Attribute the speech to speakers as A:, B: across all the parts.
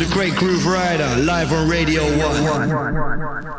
A: the great Grooverider, live on Radio 1.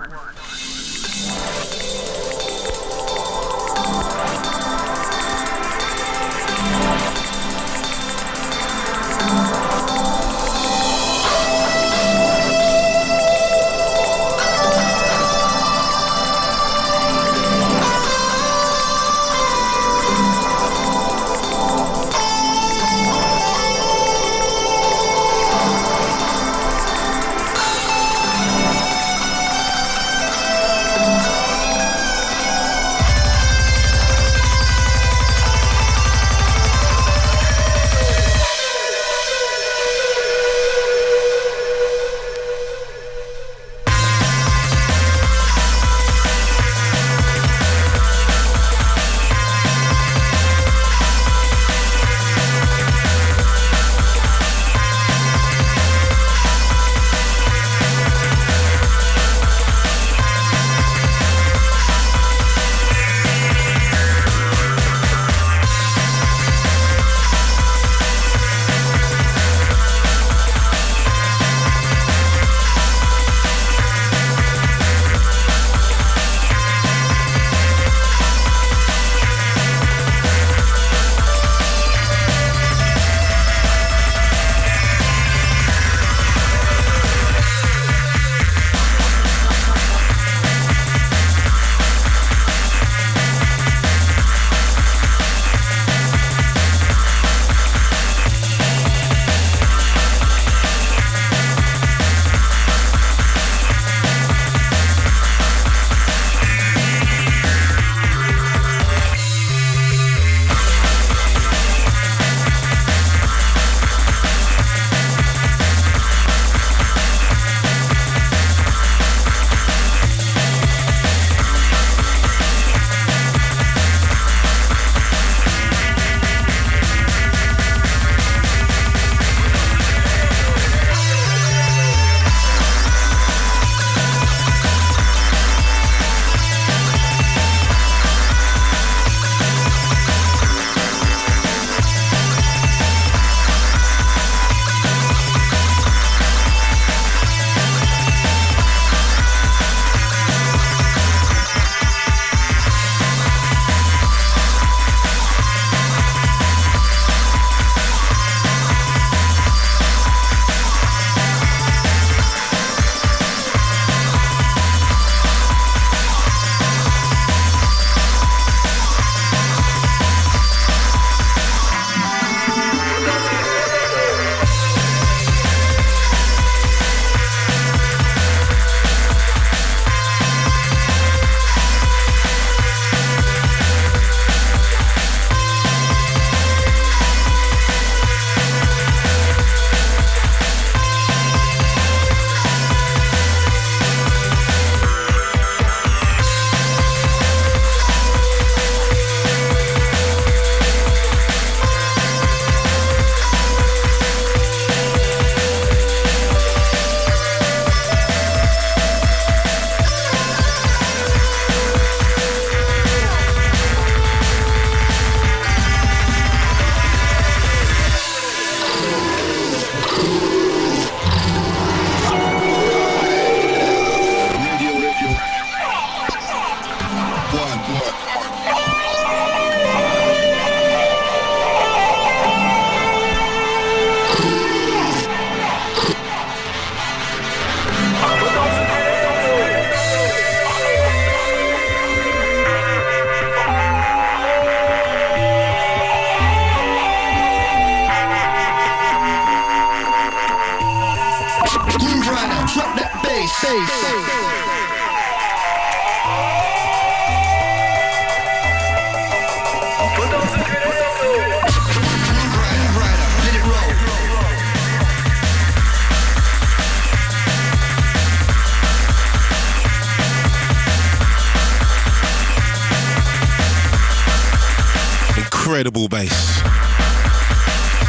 B: Incredible bass.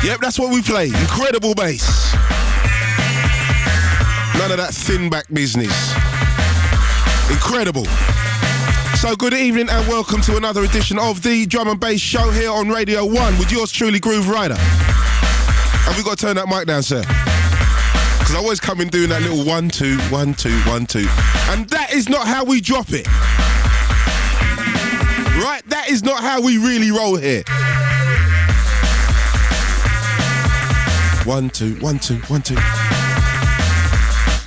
B: Yep, that's what we play. Incredible bass. None of that thin back business. Incredible. So good evening and welcome to another edition of the Drum and Bass Show here on Radio 1 with yours truly, Grooverider. Have we got to turn that mic down, sir? Because I always come in doing that little 1 2 1 2 1 2, and that is not how we drop it. Right? That is not how we really roll here. 1 2 1 2 1 2.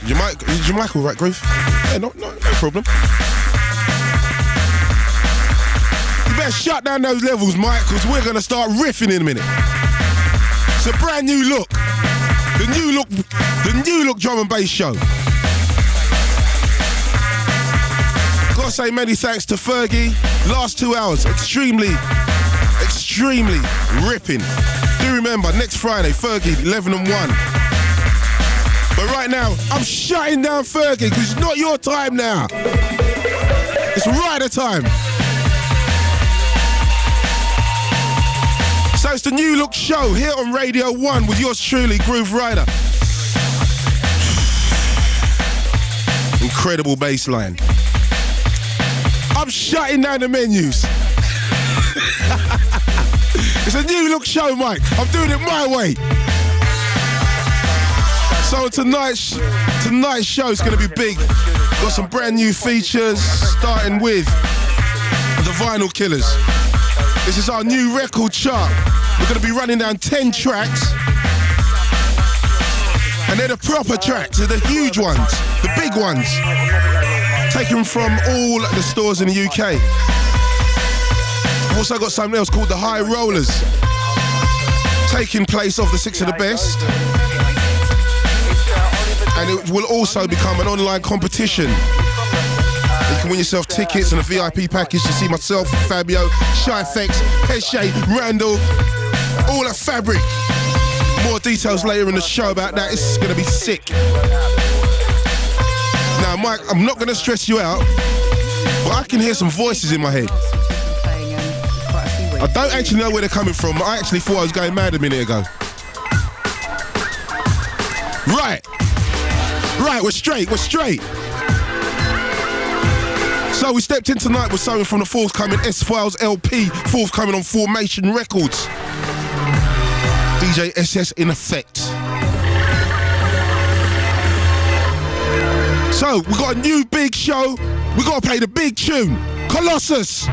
B: Jamaica, right, Groove? Yeah, no problem. You better shut down those levels, Mike, because we're going to start riffing in a minute. It's a brand new look. The new look drum and bass show. Gotta say many thanks to Fergie. Last 2 hours, extremely ripping. Do remember, next Friday, Fergie, 11 and 1. But right now, I'm shutting down Fergie because it's not your time now. It's Rider time. So it's the New Look Show here on Radio 1 with yours truly, Grooverider. Incredible bass line. I'm shutting down the menus. It's a New Look Show, Mike. I'm doing it my way. So tonight's show is going to be big. Got some brand new features, starting with the Vinyl Killers. This is our new record chart. We're going to be running down 10 tracks. And they're the proper tracks. They're the huge ones, the big ones. Taken from all the stores in the UK. I've also got something else called the High Rollers. Taking place off the 6 of the best. And it will also become an online competition. You can win yourself tickets and a VIP package to see myself, Fabio, Shy Effects, Pesce, Randall, all at Fabric. More details later in the show about that. It's going to be sick. Now, Mike, I'm not going to stress you out, but I can hear some voices in my head. I don't actually know where they're coming from. I actually thought I was going mad a minute ago. Right, we're straight. So we stepped in tonight with something from the forthcoming S-Files LP, forthcoming on Formation Records. DJ SS in effect. So we got a new big show. We got to play the big tune, Colossus.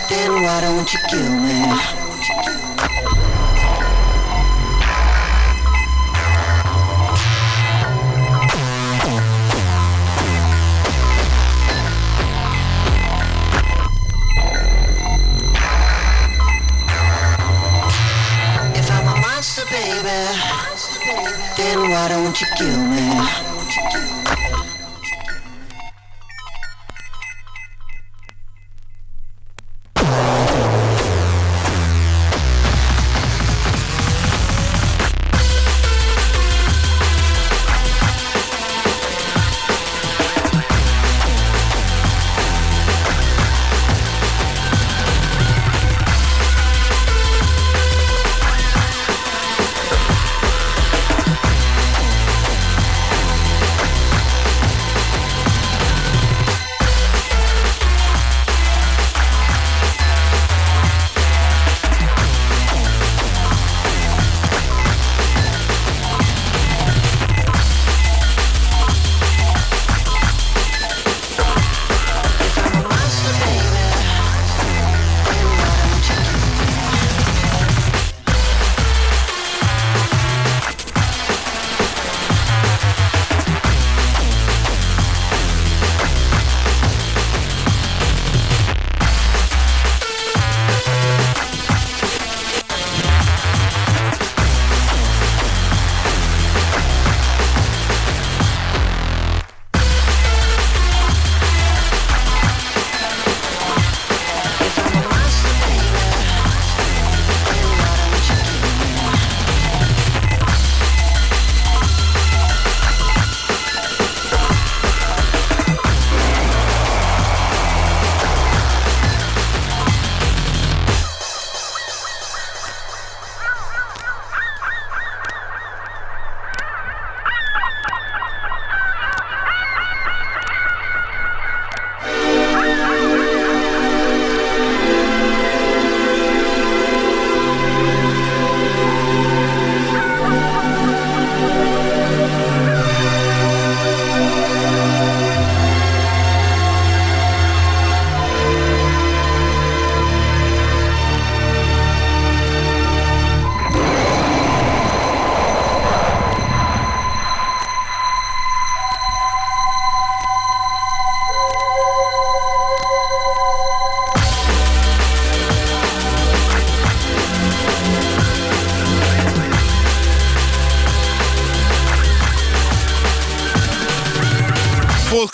C: Then why don't you kill me? If I'm a monster, baby, then why don't you kill me?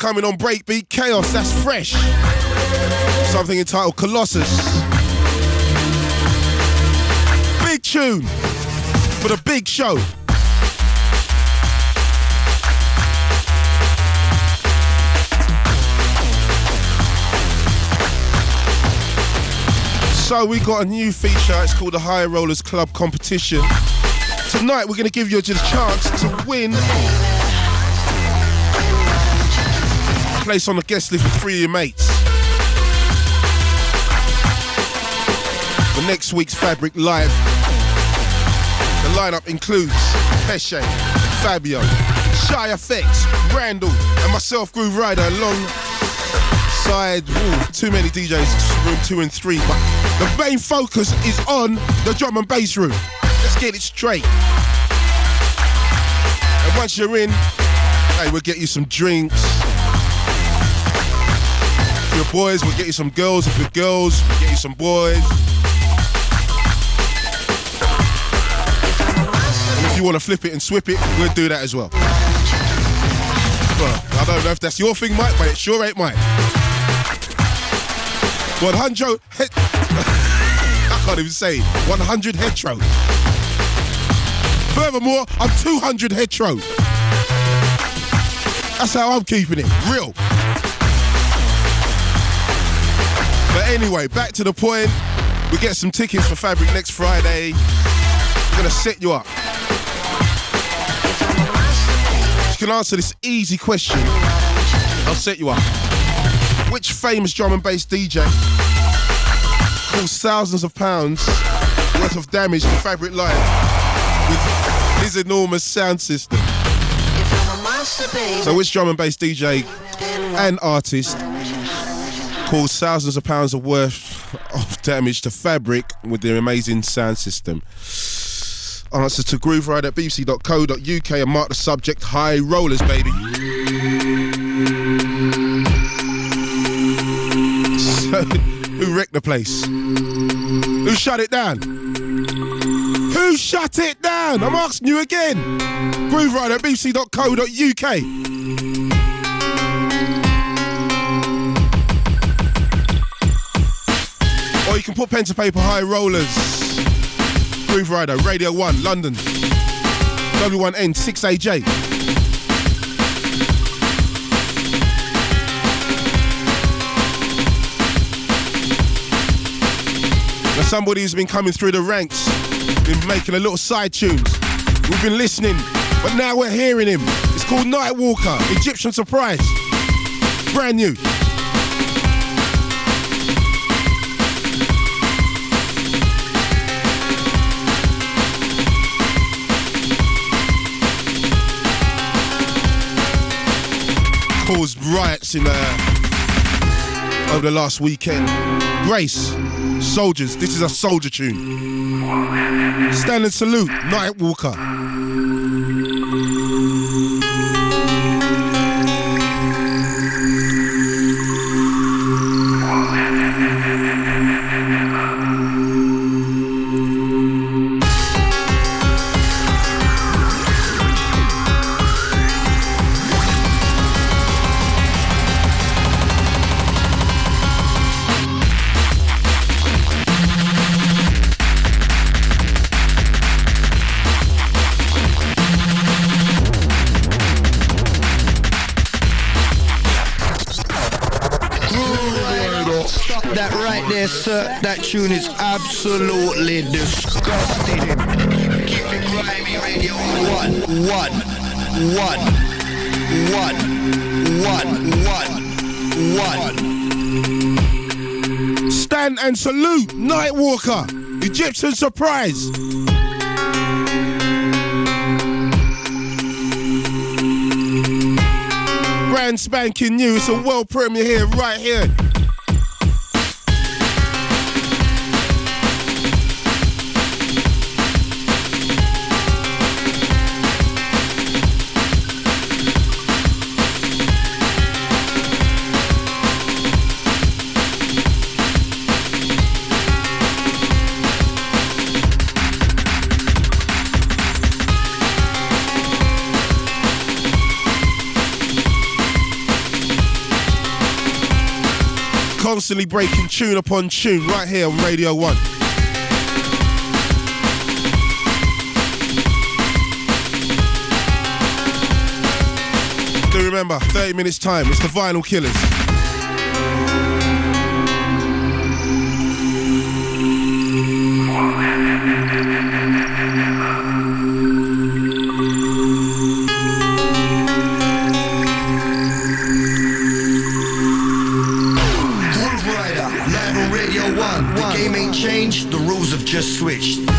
B: Forthcoming on Breakbeat, Kaos, that's fresh. Something entitled Colossus. Big tune for the big show. So we got a new feature, it's called the High Rollers Club Competition. Tonight we're going to give you a chance to win a place on the guest list with 3 of your mates. For next week's Fabric Live, the lineup includes Pesce, Fabio, Shy Effects, Randall and myself, Grooverider, alongside too many DJs, room 2 and 3, but the main focus is on the drum and bass room. Let's get it straight. And once you're in, hey, we'll get you some drinks. If you're boys, we'll get you some girls. If you're girls, we'll get you some boys. And if you want to flip it and swip it, we'll do that as well. Well, I don't know if that's your thing, Mike, but it sure ain't mine. 100 head... I can't even say it. 100 hetero. Furthermore, I'm 200 hetero. That's how I'm keeping it. Real. But anyway, back to the point. We get some tickets for Fabric next Friday. We're going to set you up. You can answer this easy question. I'll set you up. Which famous drum and bass DJ caused thousands of pounds worth of damage to Fabric Live with his enormous sound system? So which drum and bass DJ and artist caused thousands of pounds of worth of damage to Fabric with their amazing sound system? Answer to Grooverider at bbc.co.uk and mark the subject High Rollers, baby. So, who wrecked the place? Who shut it down? Who shut it down? I'm asking you again. Grooverider at bbc.co.uk. Or you can put pen to paper, High Rollers. Grooverider, Radio 1, London. W1N 6AJ. Now somebody who's been coming through the ranks, been making a little side tunes. We've been listening, but now we're hearing him. It's called Nightwalker, Egyptian Surprise. Brand new. Caused riots in over the last weekend. Grace, Soldiers, this is a soldier tune. Stand and Salute, Nightwalker.
A: Sir, that tune is absolutely disgusting. Keep it grimy, Radio 1.
B: Stand and Salute, Nightwalker, Egyptian Surprise. Brand spanking new, it's a world premiere here, right here. Constantly breaking tune upon tune right here on Radio 1. Do remember, 30 minutes time, it's the Vinyl Killers.
A: The game ain't changed, the rules have just switched.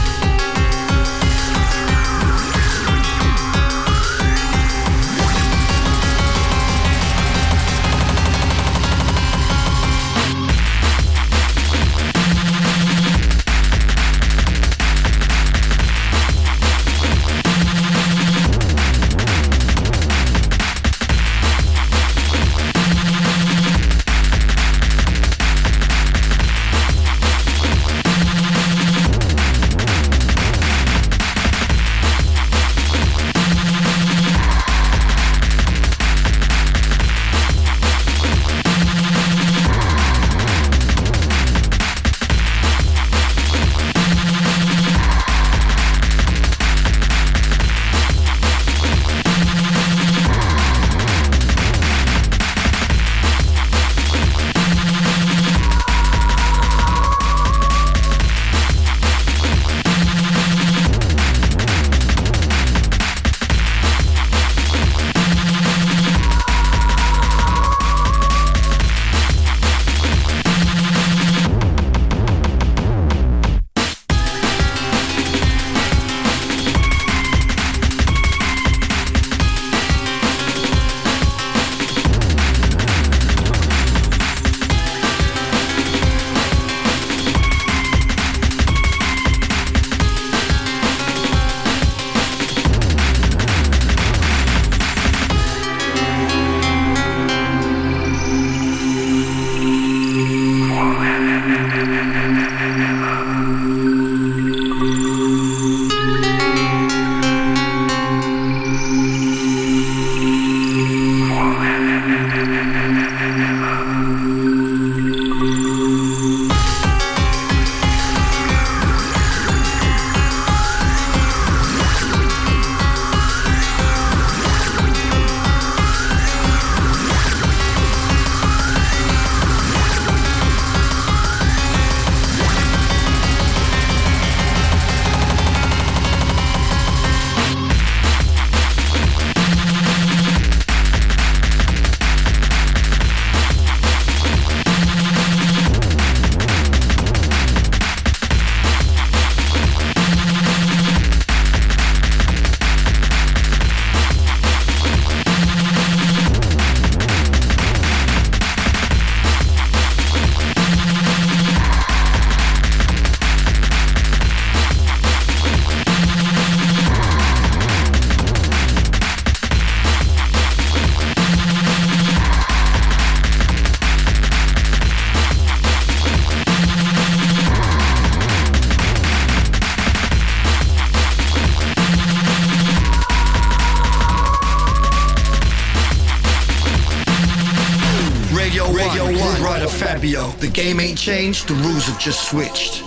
A: The game ain't changed, the rules have just switched.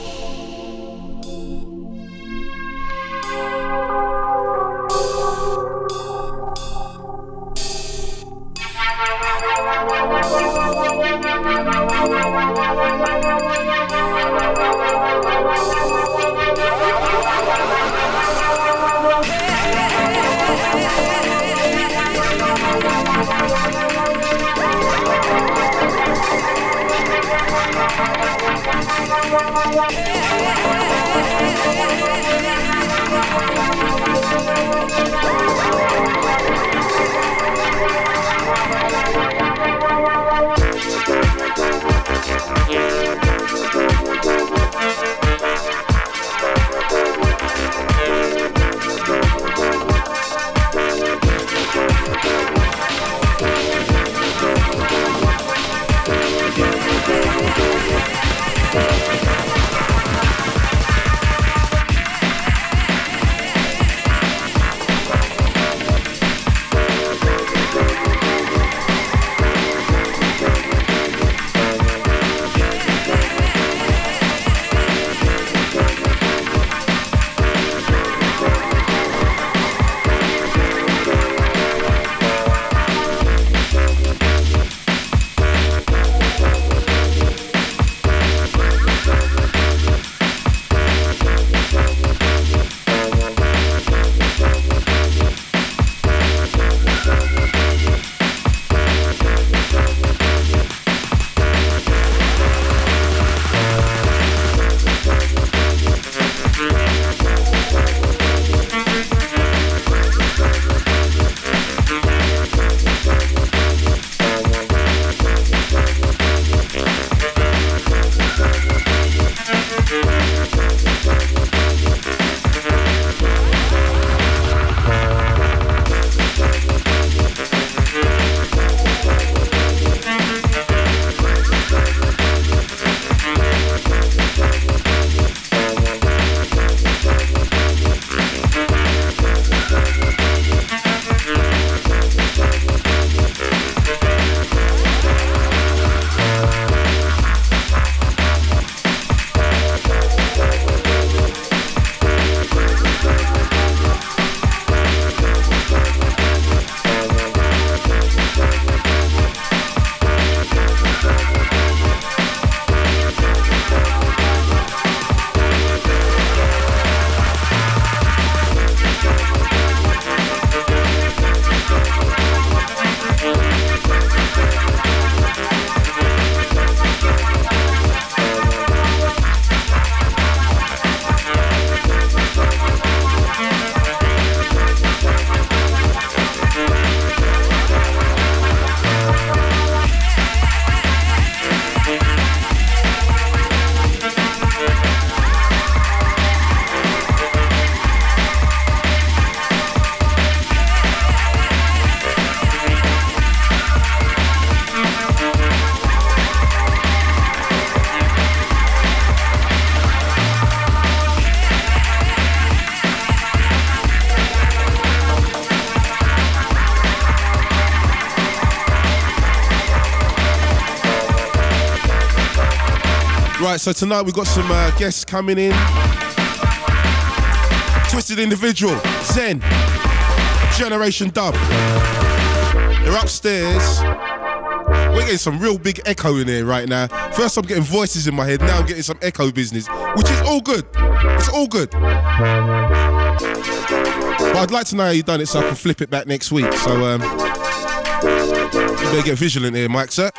B: Right, so tonight we've got some guests coming in. Twisted Individual, Zen, Generation Dub. They're upstairs. We're getting some real big echo in here right now. First I'm getting voices in my head, now I'm getting some echo business, which is all good. It's all good. But I'd like to know how you've done it so I can flip it back next week. So you better get vigilant here, Mike, sir.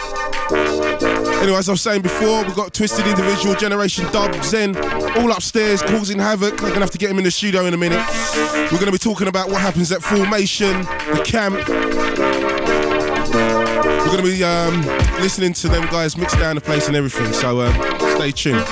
B: Anyway, as I was saying before, we've got Twisted Individual, Generation Dub, Zen, all upstairs causing havoc. I'm going to have to get him in the studio in a minute. We're going to be talking about what happens at Formation, the camp. We're going to be listening to them guys mix down the place and everything, so stay tuned.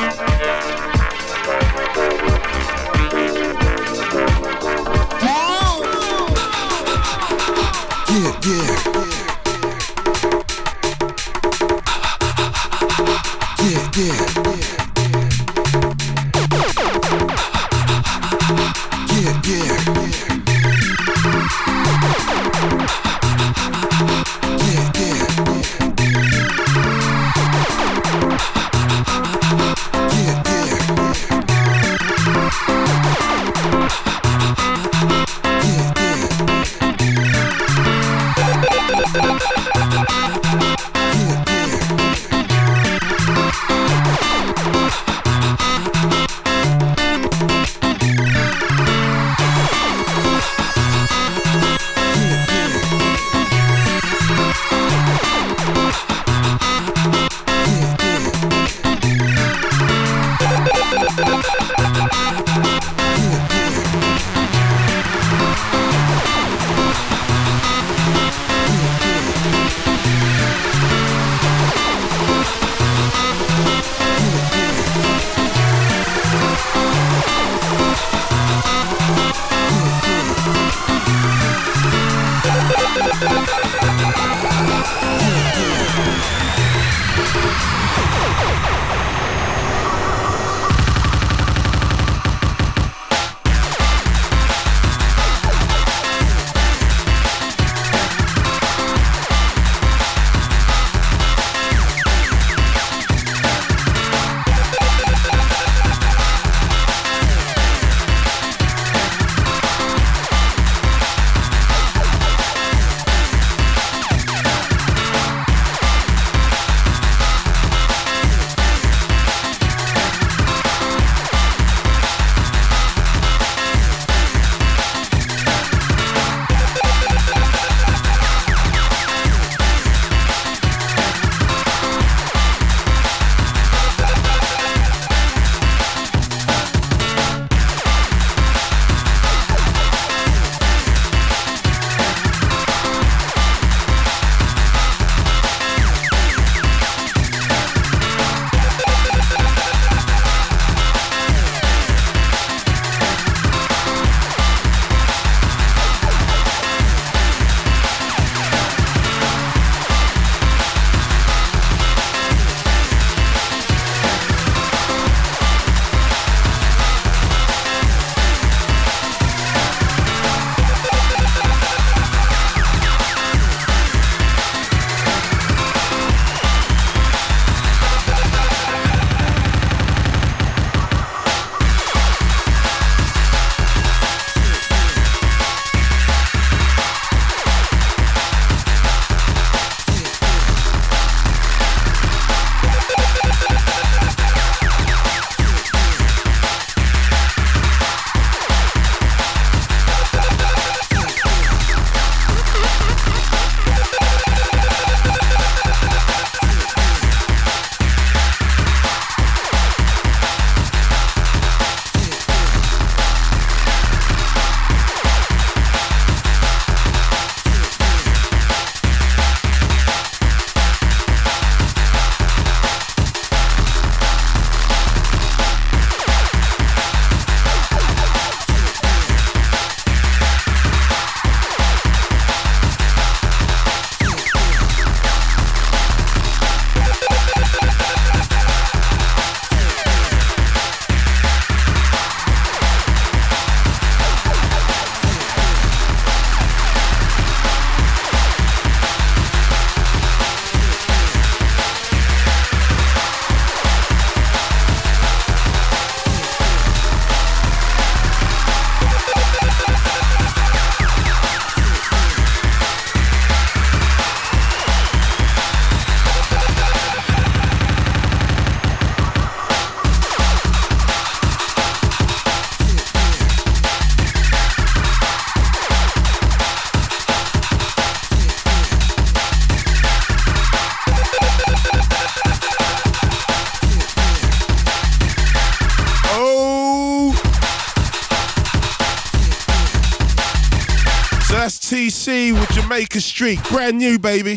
B: TC with Jamaica Street, brand new, baby.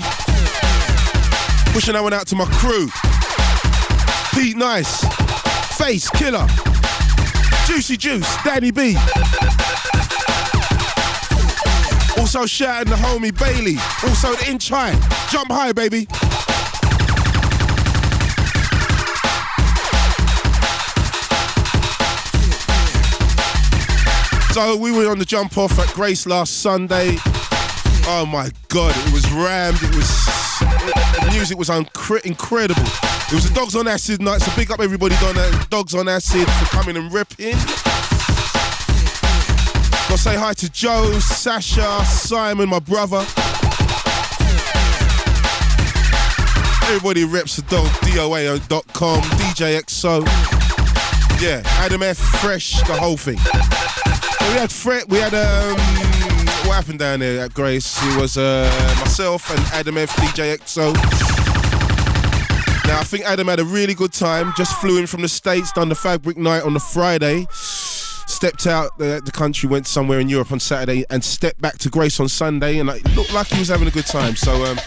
B: Pushing that one out to my crew. Pete Nice, Face Killer, Juicy Juice, Danny B. Also shouting the homie Bailey. Also the Inch High. Jump high, baby. So we were on the jump off at Grace last Sunday. Oh my God, it was rammed. The music was incredible. It was a Dogs on Acid night, so big up everybody down there. Dogs on Acid for coming and ripping. Gotta say hi to Joe, Sasha, Simon, my brother. Everybody rips the dog, DOA.com, DJ XO. Yeah, Adam F, Fresh, the whole thing. So we had what happened down there at Grace? It was myself and Adam F, DJ XO. Now I think Adam had a really good time, just flew in from the States, done the Fabric night on the Friday. Stepped out the country, went somewhere in Europe on Saturday and stepped back to Grace on Sunday, and it looked like he was having a good time. So I've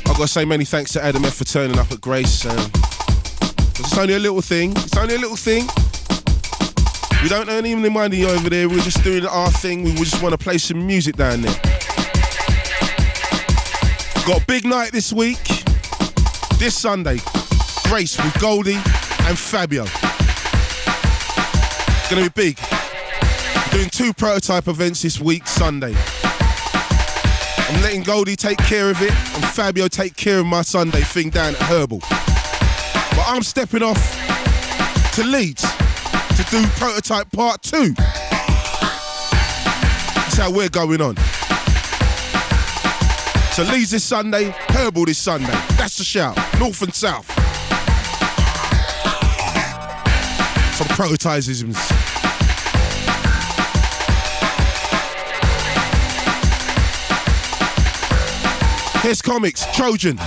B: got to say many thanks to Adam F for turning up at Grace. It's only a little thing. It's only a little thing. We don't earn even the money over there. We're just doing our thing. We just want to play some music down there. Got a big night this week. This Sunday, Grace with Goldie and Fabio. Gonna be big. Doing 2 prototype events this week, Sunday. I'm letting Goldie take care of it and Fabio take care of my Sunday thing down at Herbal. But I'm stepping off to Leeds to do prototype part 2. That's how we're going on. So Leeds this Sunday, Herbal this Sunday. That's the shout. North and South. Some prototypisms. Here's Commix, Trojan.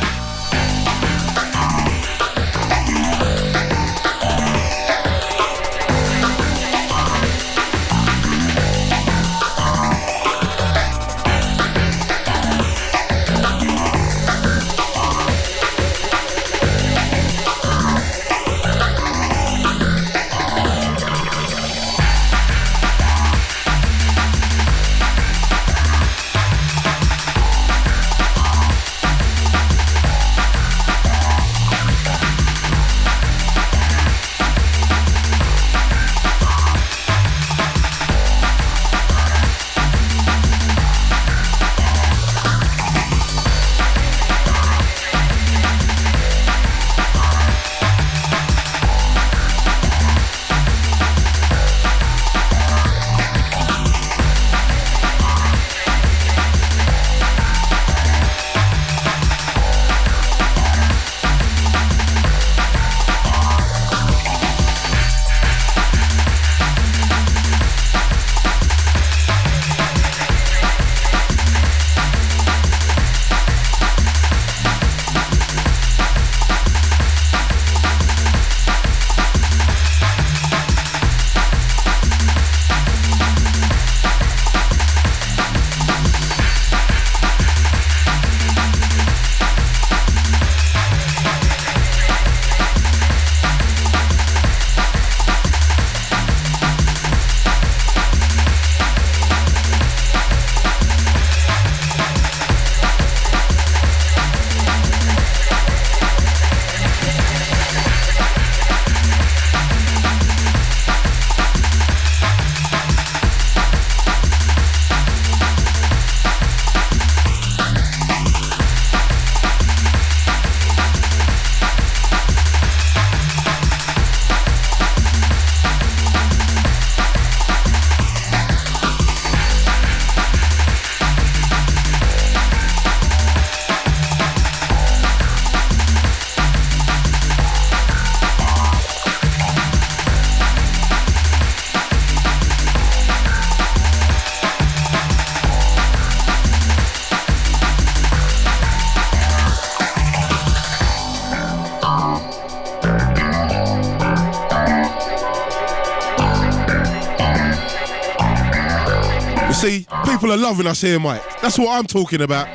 B: People are loving us here, Mike. That's what I'm talking about.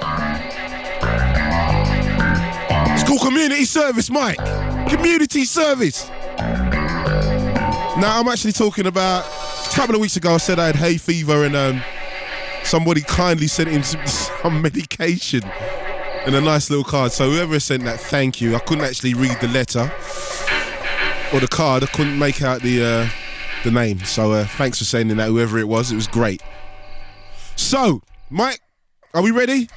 B: It's called community service, Mike. Community service. Now, I'm actually talking about, a couple of weeks ago I said I had hay fever and somebody kindly sent in some medication and a nice little card. So whoever sent that, thank you. I couldn't actually read the letter or the card. I couldn't make out the name. So thanks for sending that, whoever it was. It was great. So, Mike, are we ready?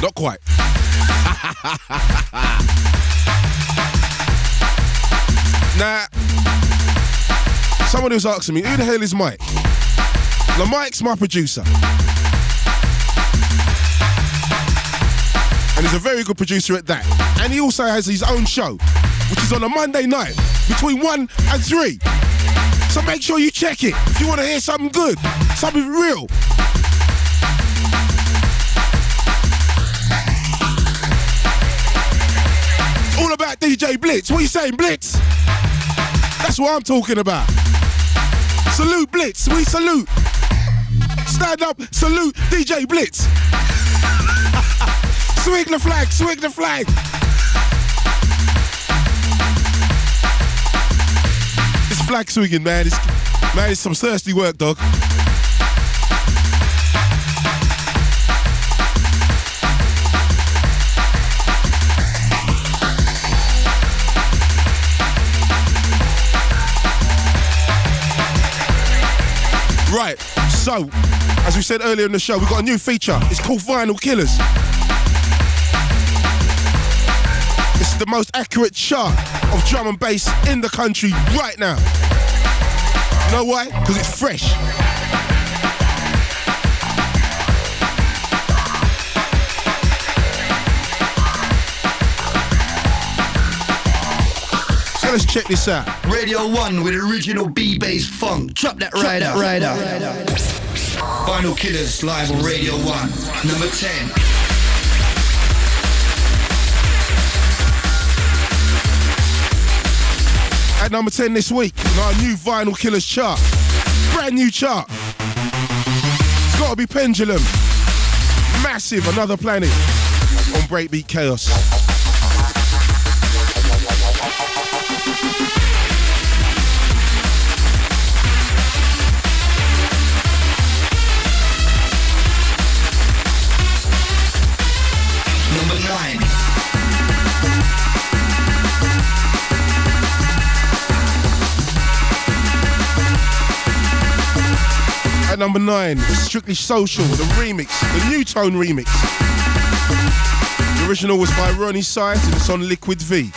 B: Not quite. Now, somebody was asking me, who the hell is Mike? Now, Mike's my producer. And he's a very good producer at that. And he also has his own show, which is on a Monday night between 1 and 3. So make sure you check it if you want to hear something good, something real. All about DJ Blitz. What are you saying, Blitz? That's what I'm talking about. Salute Blitz. We salute. Stand up, salute DJ Blitz. Swing the flag, swing the flag. It's flag swinging, man. It's some thirsty work, dog. Right, so, as we said earlier in the show, we've got a new feature. It's called Vinyl Killers. It's the most accurate chart of drum and bass in the country right now. You know why? Because it's fresh. So let's check this out.
A: Radio 1 with original B-bass funk. Drop that right out. Vinyl Killers live on Radio 1. Number 10.
B: At number 10 this week, in our new Vinyl Killers chart. Brand new chart. It's got to be Pendulum. Massive, Another Planet on Breakbeat Kaos.
A: Number 9.
B: At number 9, Strictly Social, the remix, the New Tone remix. The original was by Roni Site and it's on Liquid V.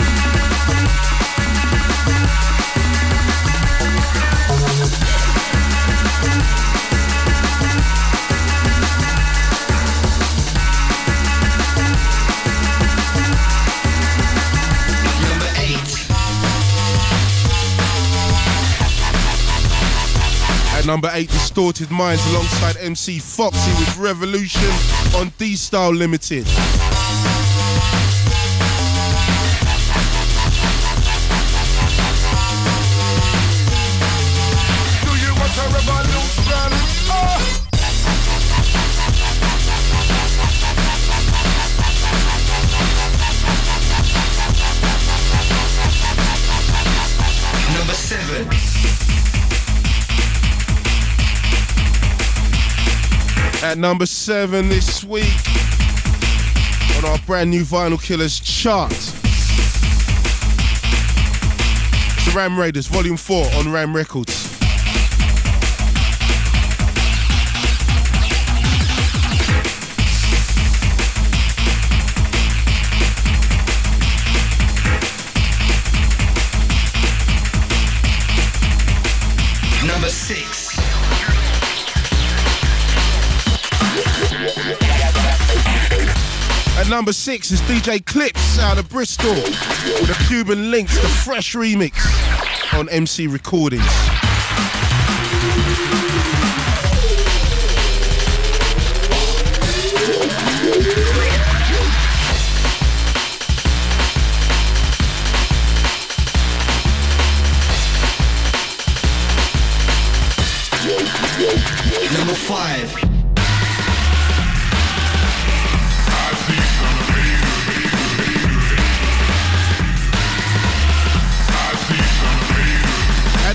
B: At number 8, Distorted Minds alongside Emcee Foxy with Revolution on D-Style Limited. Do you want a revolution? Oh!
A: Number 7.
B: At number 7 this week on our brand new Vinyl Killers chart. It's the Ram Raiders, Volume 4 on Ram Records.
A: Number 6.
B: At number 6 is DJ Clipz out of Bristol with a Cuban Links, the fresh remix on Emcee Recordings.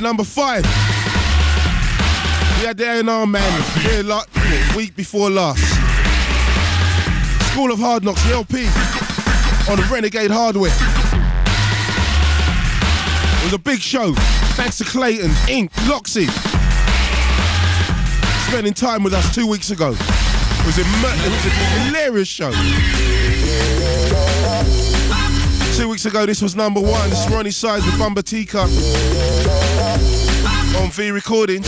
B: number 5, we had the A&R man here week before last. School of Hard Knocks, the LP on the Renegade hardware. It was a big show. Thanks to Clayton, Ink, Loxy. Spending time with us 2 weeks ago. It was a hilarious show. 2 weeks ago, this was number 1. This is Roni Size with Bumbatika on V Recordings.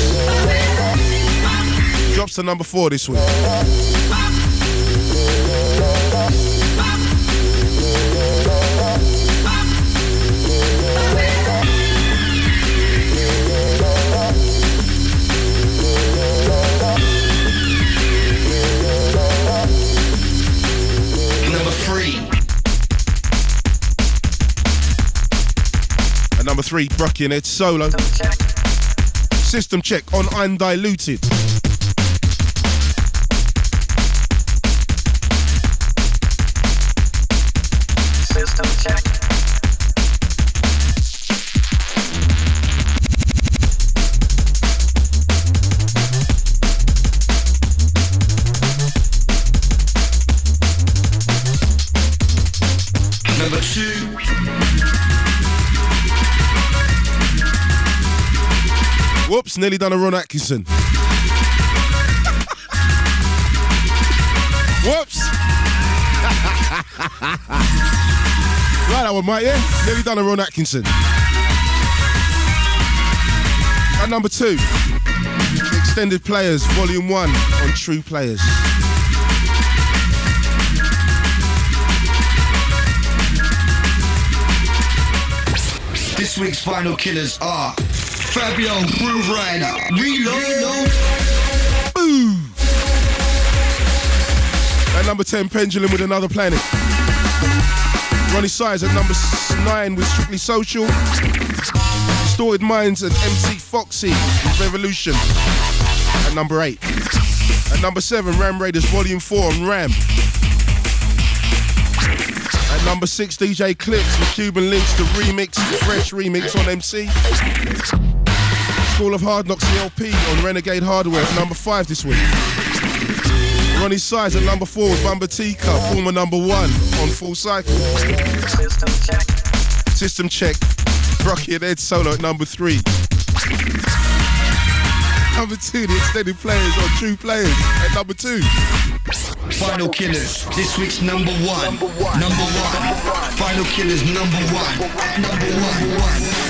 B: Drops to number 4 this week. Number 3, Brockie and Ed Solo. System Check on Undiluted.
D: System Check.
A: Number 2.
B: Whoops, nearly done a Ron Atkinson. Whoops. Right, that one, mate, yeah? Nearly done a Ron Atkinson. At number 2, Extended Playaz, Volume 1 on True Playaz.
A: This week's final killers are Fabio, Grooverider, Reload.
B: Boom. At number 10, Pendulum with Another Planet. Roni Size at number 9 with Strictly Social. Distorted Minds and Emcee Foxy with Revolution at number 8. At number 7, Ram Raiders Volume 4 on Ram. At number 6, DJ Clipz with Cuban links to remix, fresh remix on Emcee. School of Hard Knocks LP on Renegade hardware at number 5 this week. Roni Size at number 4 with Bumbatika, former number 1 on Full Cycle. System Check. Brockie and Ed Solo at number 3. Number 2, the Extended Playaz on True Playaz at number 2.
A: Final killers, this week's number 1. Number 1. Final killers, number 1. Number 1.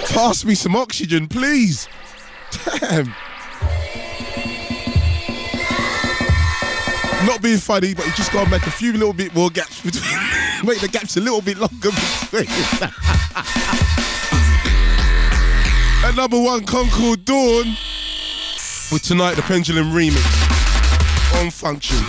B: Pass me some oxygen, please. Damn. Not being funny, but you just gotta make a few little bit more gaps between. Make the gaps a little bit longer between. At number 1, Concord Dawn with Tonite, the Pendulum remix on Function.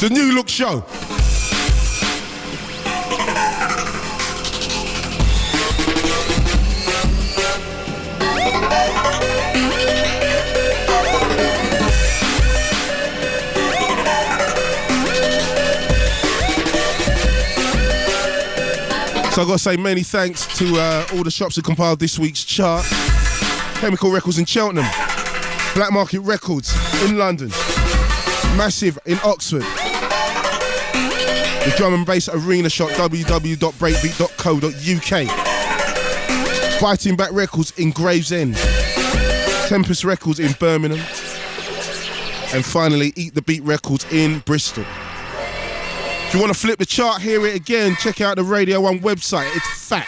B: It's a new look show. So I've got to say many thanks to all the shops that compiled this week's chart. Chemical Records in Cheltenham, Black Market Records in London, Massive in Oxford, the Drum and Bass Arena shop, www.breakbeat.co.uk, Fighting Back Records in Gravesend, Tempest Records in Birmingham, and finally Eat the Beat Records in Bristol. If you want to flip the chart, hear it again, check out the Radio 1 website. It's fat.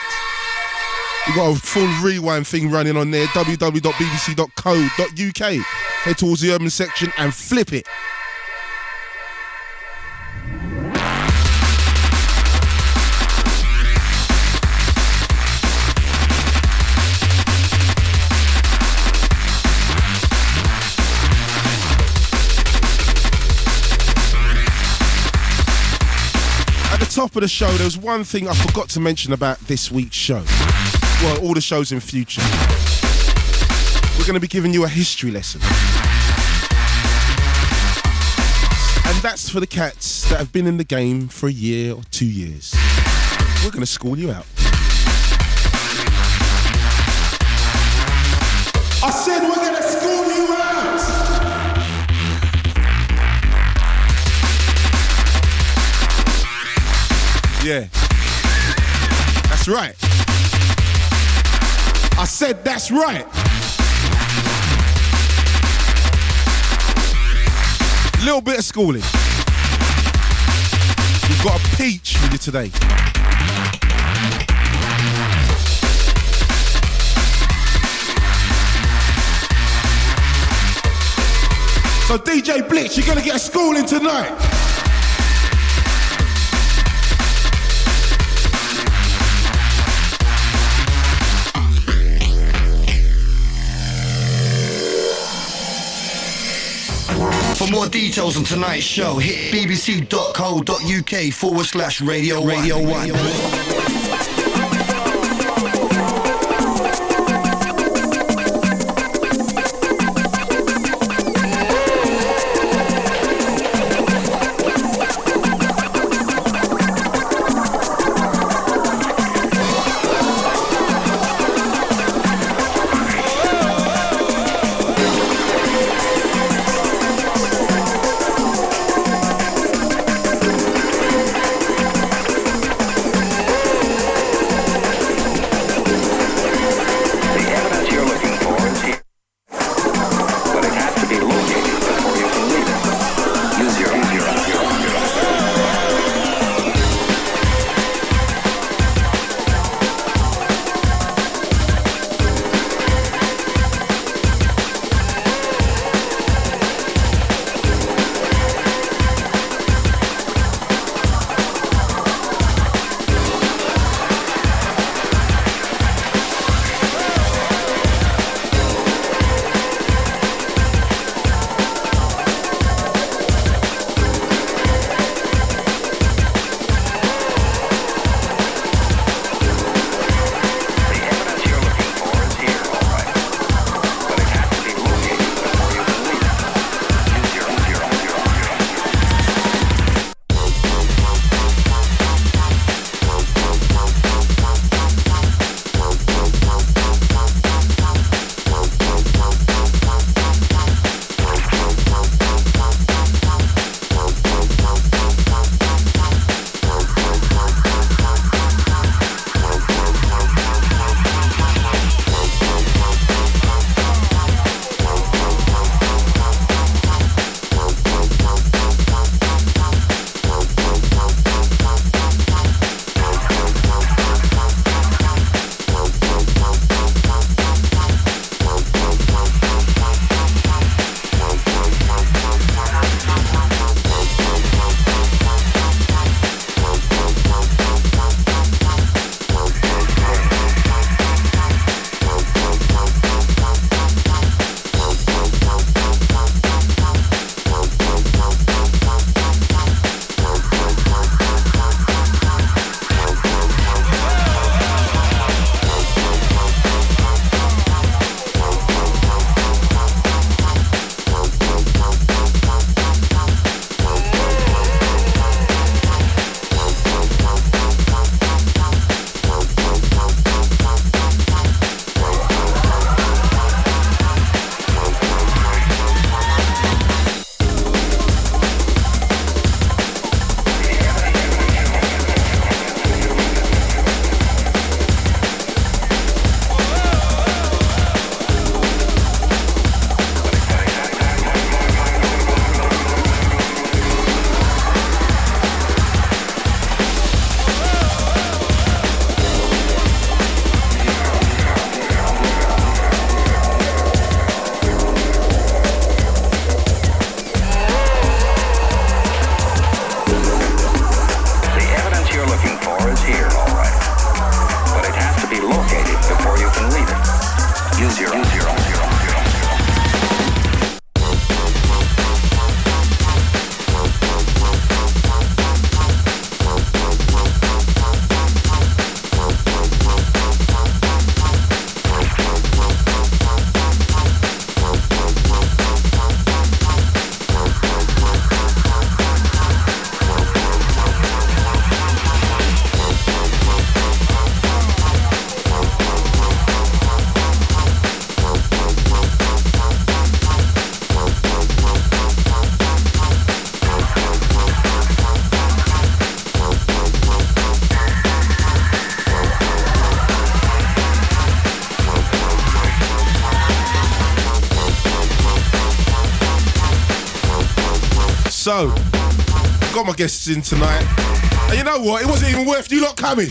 B: You've got a full rewind thing running on there, www.bbc.co.uk. Head towards the urban section and flip it. Top of the show, there was one thing I forgot to mention about this week's show. Well, all the shows in future. We're going to be giving you a history lesson. And that's for the cats that have been in the game for a year or 2 years. We're going to school you out. I said we're going to school you out! Yeah, that's right. I said that's right. Little bit of schooling. We've got a peach with you today. So DJ Blitz, you're gonna get a schooling tonight.
A: For more details on tonight's show, hit bbc.co.uk/Radio 1.
B: So, got my guests in tonight. And you know what? It wasn't even worth you lot coming.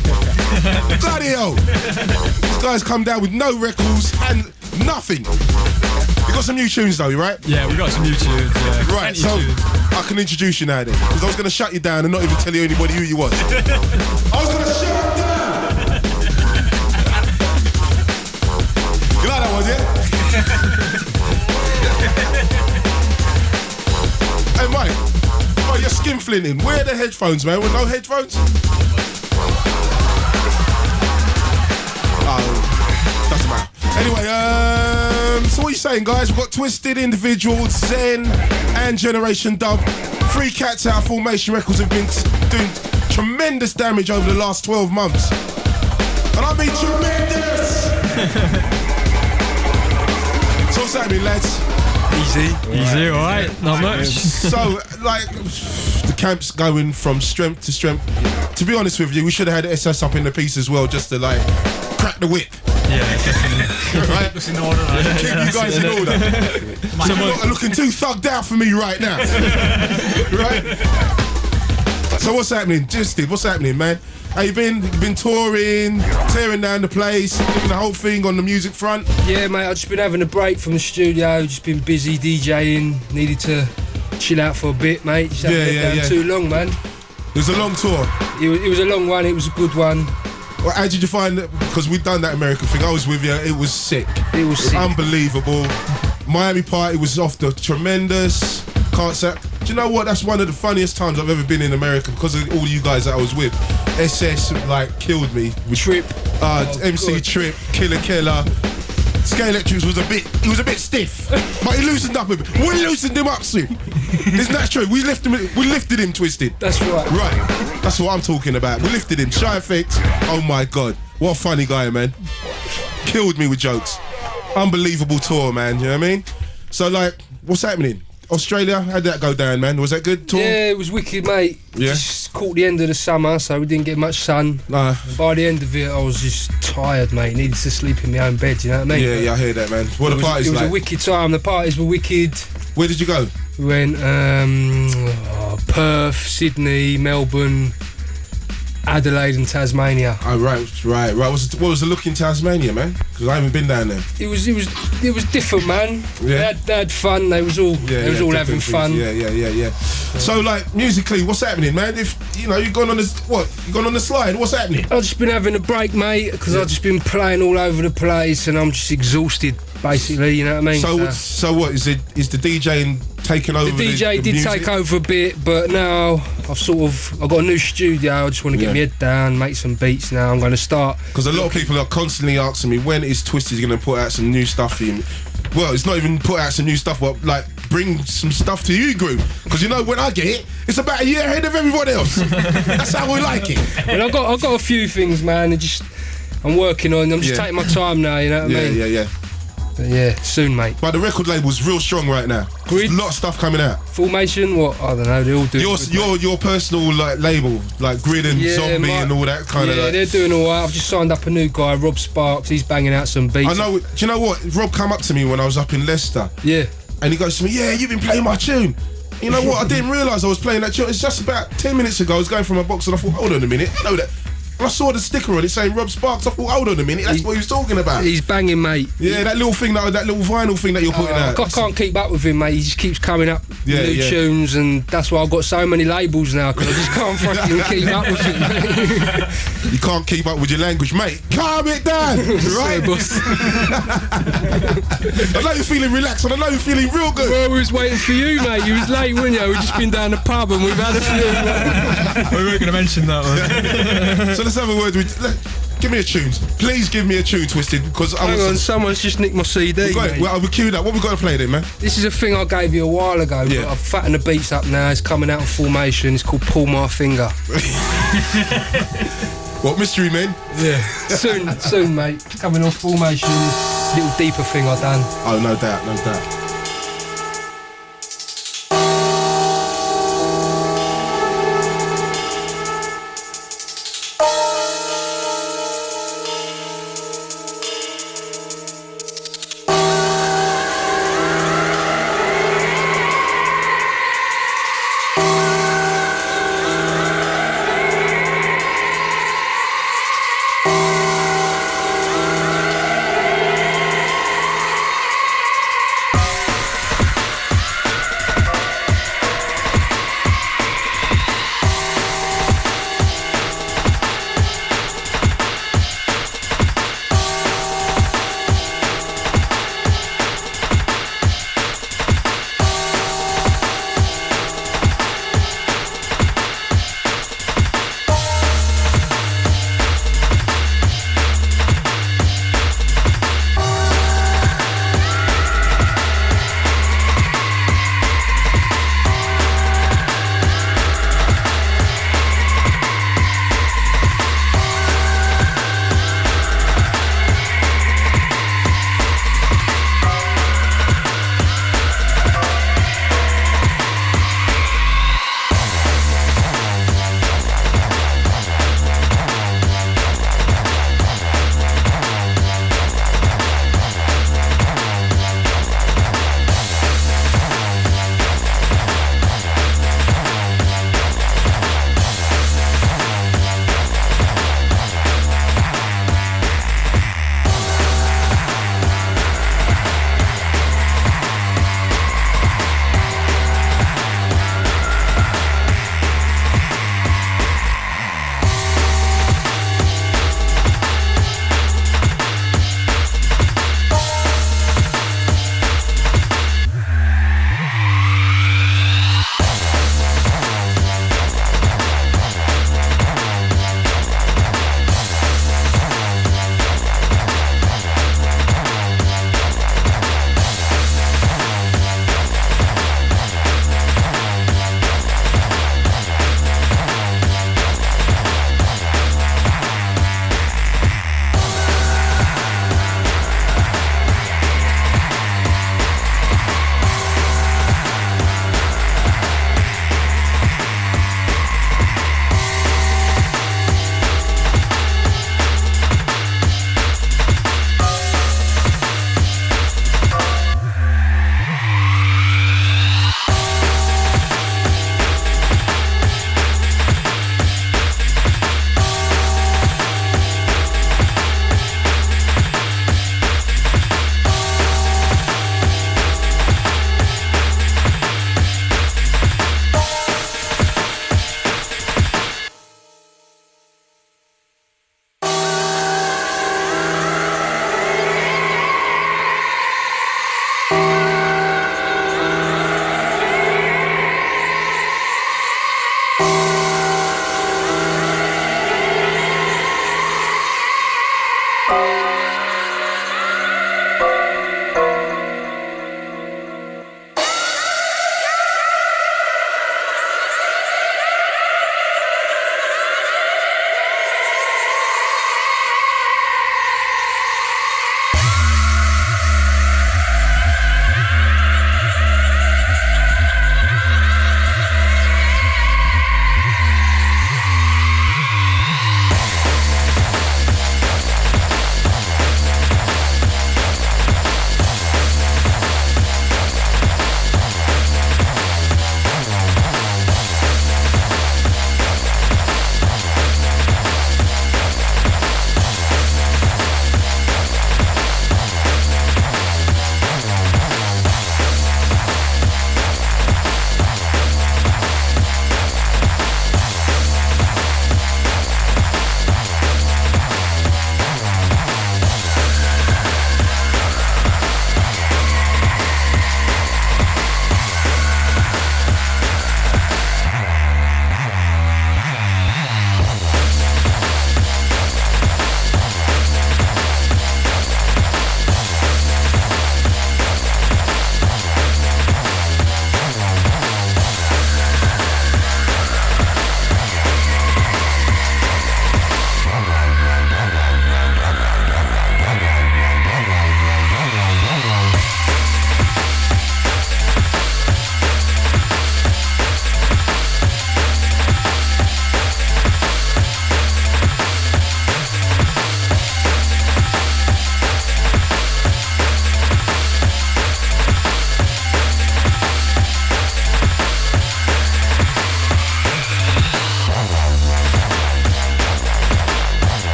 B: Bloody hell. These guys come down with no records and nothing. You got some new tunes though, right?
E: Yeah, we got some new tunes. Yeah.
B: Right, so I can introduce you now then. Because I was going to shut you down and not even tell you anybody who you was. I was going to shut you down. You like that one, yeah? Hey, mate. Oh, you're skin flinting. Where are the headphones, man? With no headphones? Oh, doesn't matter. Anyway, so what are you saying, guys? We've got Twisted, Individual, Zen, and Generation Dub. 3 cats out of Formation Records have been doing tremendous damage over the last 12 months. And I mean tremendous! So what's happening, lads?
E: Easy, alright, not much.
B: So, like, the camp's going from strength to strength. To be honest with you, we should have had SS up in the piece as well, just to, like, crack the whip.
E: Yeah, definitely.
B: Right?
F: Keep us in order.
B: Keep you guys in order. Someone looking too thugged out for me right now. Right? So what's happening? Justin, what's happening, man? How you been? You been touring, tearing down the place, doing the whole thing on the music front?
F: Yeah, mate, I've just been having a break from the studio, just been busy DJing, needed to chill out for a bit, mate. Just haven't been down too long, man.
B: It was a long tour.
F: It was a long one, it was a good one.
B: Well, how did you find it? Because we've done that American thing. I was with you. It was sick.
F: It was sick.
B: Unbelievable. Miami party was off the tremendous. Can't say. Do you know what? That's one of the funniest times I've ever been in America because of all you guys that I was with. SS like killed me.
F: Trip.
B: MC
F: God.
B: Trip, Killer. Scale Electrics was a bit stiff, but he loosened up a bit. We loosened him up, Swift. Isn't that true? We lifted him, Twisted.
F: That's right.
B: Right. That's what I'm talking about. We lifted him. Shy Effect. Oh my God. What a funny guy, man. Killed me with jokes. Unbelievable tour, man. You know what I mean? So, like, what's happening? Australia, how'd that go down, man? Was that good tour?
F: Yeah, it was wicked, mate.
B: Yeah.
F: Just caught the end of the summer, so we didn't get much sun.
B: Nah.
F: And by the end of it, I was just tired, mate. Needed to sleep in my own bed, you know what I mean?
B: Yeah, I hear that, man. What the parties like?
F: It was a wicked time. The parties were wicked.
B: Where did you go?
F: We went Perth, Sydney, Melbourne, Adelaide and Tasmania.
B: Oh, right. What was the look in Tasmania, man? Because I haven't been down there.
F: It was different, man.
B: Yeah.
F: They had fun. They was all having fun.
B: Yeah. So, like, musically, what's happening, man? If you know you've gone on the slide, what's happening?
F: I've just been having a break, mate, because I've just been playing all over the place, and I'm just exhausted, basically. You know what I mean?
B: So what is it? Is the DJing taking over?
F: The DJ did
B: music?
F: take over a bit, but now I've got a new studio. I just want to get my head down, make some beats. Now I'm going to start.
B: Because a lot of people are constantly asking me when is Twisted going to put out some new stuff for you. Well, it's not even put out some new stuff, but like bring some stuff to you, Groove. Because you know when I get it, it's about a year ahead of everybody else. That's how we like it.
F: Well, I've got a few things, man. I'm working on. I'm just taking my time now. You know what I mean?
B: Yeah.
F: But yeah, soon, mate.
B: But the record label's real strong right now.
F: Grid?
B: A lot of stuff coming out.
F: Formation? What? I don't know. They all do.
B: Your personal like label, like Grid and Zombie and all that kind of. Yeah,
F: they're doing all right. I've just signed up a new guy, Rob Sparks. He's banging out some beats.
B: I know. Do you know what? Rob come up to me when I was up in Leicester.
F: Yeah.
B: And he goes to me, yeah, you've been playing my tune. You know what? I didn't realise I was playing that tune. It's just about 10 minutes ago. I was going through my box and I thought, hold on a minute. I know that. And I saw the sticker on it saying Rob Sparks. I thought, hold on a minute, that's what he was talking about.
F: He's banging, mate.
B: Yeah, that little thing, that little vinyl thing that you're putting out.
F: I can't keep up with him, mate. He just keeps coming up with new tunes, and that's why I've got so many labels now, because I just can't fucking keep up with him, mate.
B: You can't keep up with your language, mate. Calm it down, right? I know you're feeling relaxed, and I know you're feeling real good.
F: Well, we was waiting for you, mate. You was late, weren't you? We've just been down the pub and we've had a few.
E: We weren't going to mention that one.
B: So let's have a word with. Give me a tune. Please give me a tune, Twisted, because
F: hang on, someone's just nicked my CD.
B: We'll queue that. What we got to play then, man?
F: This is a thing I gave you a while ago.
B: Yeah.
F: But I've fattened the beats up now. It's coming out of Formation. It's called Pull My Finger.
B: What, Mystery Men?
F: Yeah. soon, mate. Coming off Formation. Little deeper thing I done.
B: Oh, no doubt.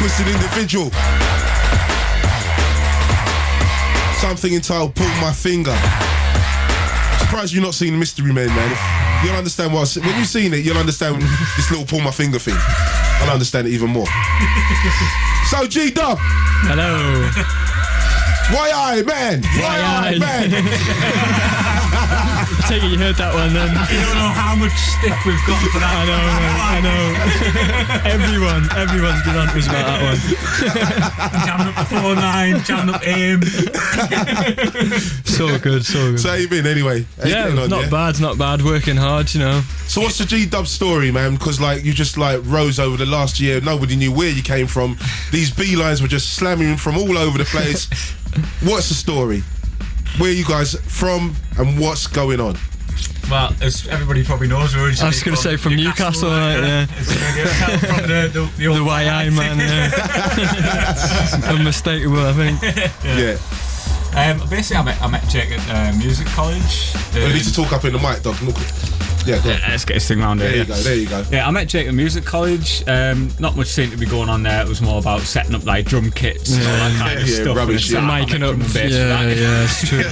B: twisted individual. Something entitled Pull My Finger. Surprised you've not seen Mystery Men, man. You'll understand what when you've seen it, you'll understand this little pull my finger thing. I'll understand it even more. So G-Dub.
E: Hello.
B: Why man? Why man?
E: I take it you heard that one then.
G: You don't know how much stick we've got for that.
E: I know. Everyone's been on to us about that one.
G: Jamming up the 4-9, jamming up aim.
E: So good. So
B: how you been anyway?
E: Not bad. Working hard, you know.
B: So what's the G-Dub story, man? Because like you just like rose over the last year. Nobody knew where you came from. These B-lines were just slamming from all over the place. What's the story? Where are you guys from and what's going on?
G: Well, as everybody probably knows, we're originally
E: I was going to say from Newcastle, right?
G: It's going to get from the
E: YI man, yeah. Unmistakable, I think.
B: Yeah.
G: Basically, I met Jake at music college.
B: I need to talk up in the mic, dog. Yeah, go on.
G: Let's get this thing round here.
B: There you go.
G: Yeah, I met Jake at music college. Not much seemed to be going on there. It was more about setting up like drum kits and all that kind of stuff.
B: Rubbish.
E: Micing up. Yeah, it's true.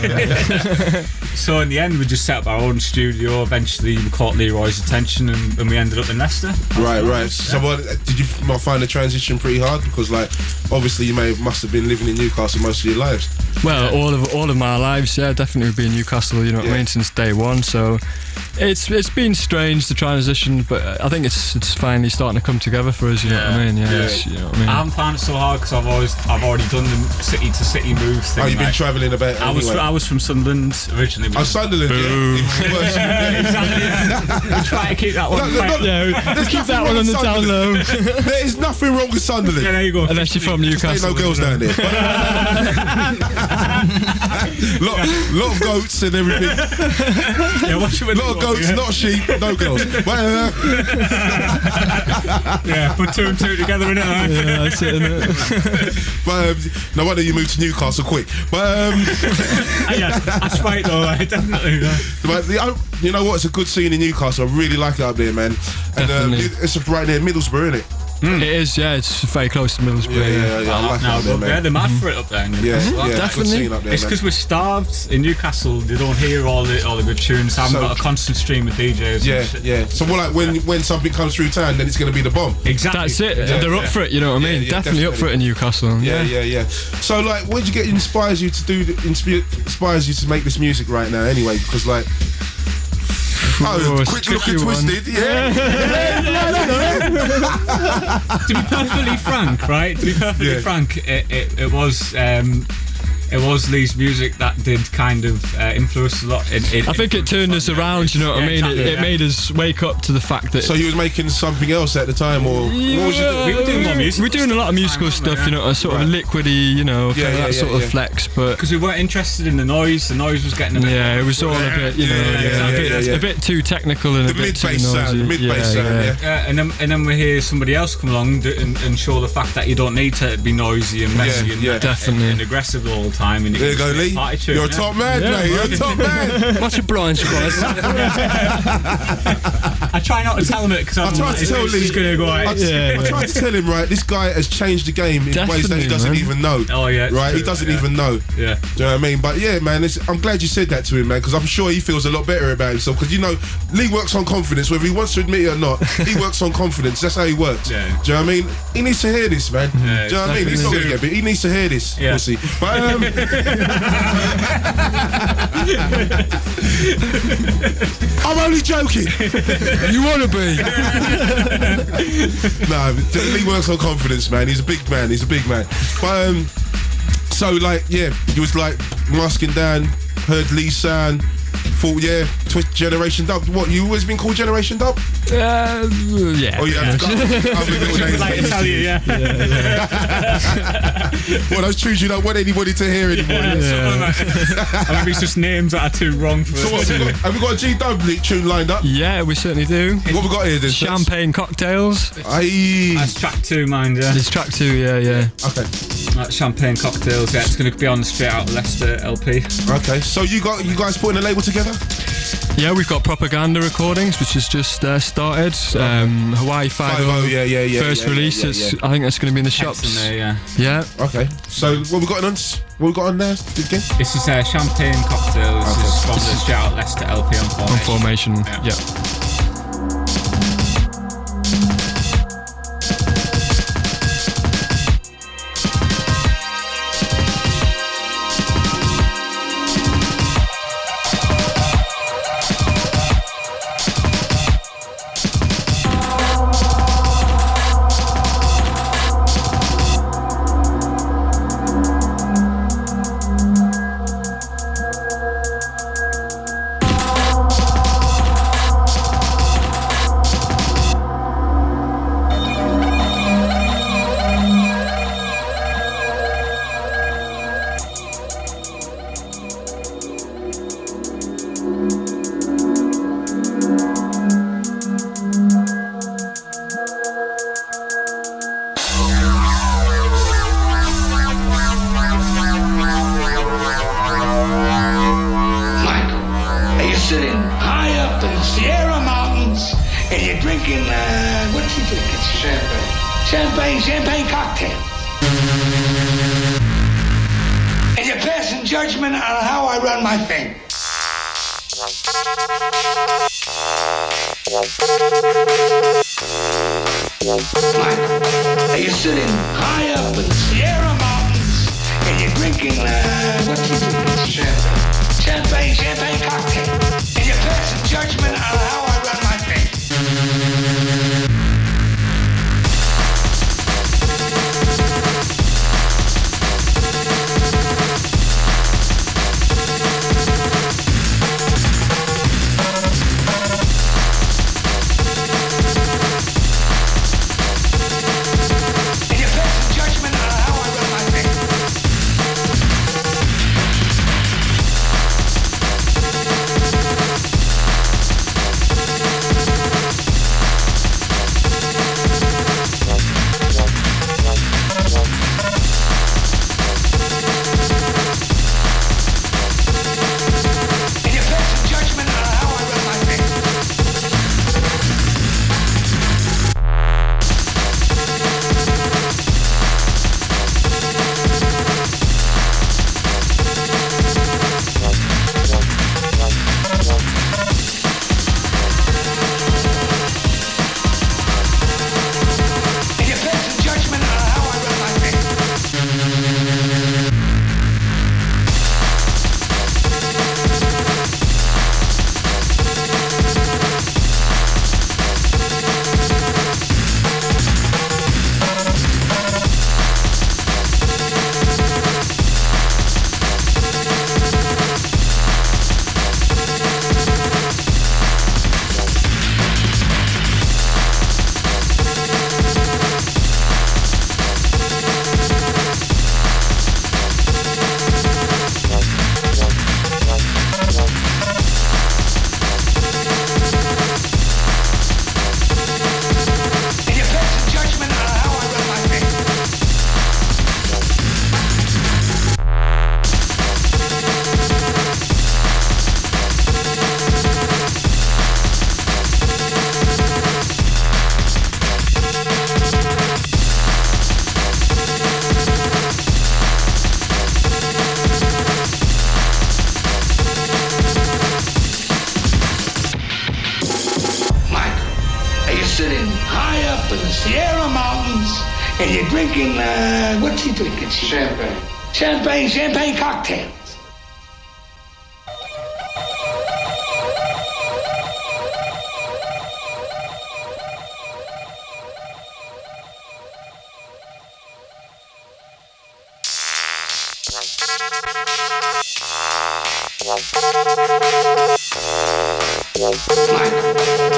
G: So in the end, we just set up our own studio. Eventually, we caught Leroy's attention, and we ended up in Leicester.
B: Right. So, did you find the transition pretty hard? Because, like, obviously, you must have been living in Newcastle most of your lives.
E: Well, all of my lives, yeah, definitely been in Newcastle. You know what I mean, since day one. So, it's been strange the transition, but I think it's finally starting to come together for us. You know what I mean? Yeah. You know what I mean?
G: I haven't found it so hard because I've already done the city to city move thing.
B: Oh, you've been travelling a bit.
G: I was from Sunderland originally.
B: Oh, Sunderland,
G: We try to keep that one.
E: Let's keep that one on the down low.
B: There is nothing wrong with Sunderland.
G: Yeah, there you go.
E: Unless you're from Newcastle.
B: Ain't no girls down there. lot of goats and everything.
G: Yeah, lot
B: of goats, not sheep, no girls.
G: Yeah, put two and two together, innit?
E: Yeah, that's it, innit?
B: But no wonder you moved to Newcastle quick. But
G: yeah, that's right though, definitely.
B: But you know what? It's a good scene in Newcastle. I really like it up there, man. And it's right near Middlesbrough, isn't it?
E: It is, yeah. It's very close to Middlesbrough.
B: Yeah. I like it up there, man.
G: They're mad for it up there.
E: Definitely.
B: Up there,
G: it's because we're starved in Newcastle. They don't hear all the good tunes. I haven't got a constant stream of DJs.
B: Yeah. So like when something comes through town, then it's going to be the bomb.
G: Exactly.
E: That's it. They're up for it. You know what I mean? Definitely up for it in Newcastle.
B: Yeah. So like, what did you get inspires you to make this music right now? Anyway, because like. Quick look at Twisted. Yeah.
G: To be perfectly frank, right? It was Lee's music that did kind of influence a lot.
E: I think it turned us around, you know what I mean? Exactly, it made us wake up to the fact that...
B: So you was making something else at the time, or what was you doing?
G: We were doing more music.
E: We were doing a lot of musical stuff, you know, a sort of liquidy, you know, that sort of flex, but...
G: Because we weren't interested in the noise was getting a bit...
E: Yeah, it was all a bit, you know, a bit too technical and a bit too noisy.
B: The mid-bass sound,
G: and then we hear somebody else come along and show the fact that you don't need to be noisy and messy and aggressive all the time. And
B: there you go, Lee. You're a top man, mate. You're a top man.
F: Much obliged, guys.
G: I try not to tell him it because I try to tell Lee. He's going to go.
B: I try to tell him, right, this guy has changed the game in ways that he doesn't even know.
G: Oh yeah,
B: right. He doesn't even know.
G: Yeah.
B: Do you know what I mean? But yeah, man, I'm glad you said that to him, man, because I'm sure he feels a lot better about himself. Because you know, Lee works on confidence, whether he wants to admit it or not. He works on confidence. That's how he works.
G: Yeah.
B: Do you know what I mean? He needs to hear this, man. Do you know what I mean? He's not going to get it. He needs to hear this.
G: Yeah.
B: Pussy. But I'm only joking.
E: You want to be?
B: No, Lee works on confidence, man. He's a big man. But so like, yeah, he was like masking down, heard Lee's sound, thought, Twist Generation Dub. What, you always been called Generation Dub?
E: Yeah.
B: Oh yeah. Well, those tunes you don't want anybody to hear anymore.
G: I think it's just names that are too wrong for
B: us. So have we got a G-Dub tune lined up?
E: Yeah, we certainly do.
B: What we got here then?
E: Champagne Cocktails.
G: That's track 2, mind.
E: It's track 2, yeah.
B: Okay.
G: That's Champagne Cocktails. Yeah, it's going to be on straight out of Leicester LP.
B: Okay, so you guys putting a label together?
E: Yeah, we've got Propaganda Recordings, which has just started. Hawaii 5-0, first release. I think that's going to be in the shops.
G: There,
E: yeah.
B: Okay. So what we got on? What we got on there again?
G: This is a champagne cocktail. This is from the Shout Leicester LP on Formation.
E: On Formation, yeah.
H: Champagne cocktail. And you're passing judgment on how I run my thing. Michael, are you sitting high up in the Sierra Mountains and you're drinking, what you drinking? Champagne cocktail. And you're passing judgment on how I run my thing. And you're drinking, what's he drinking? Champagne cocktails. Michael,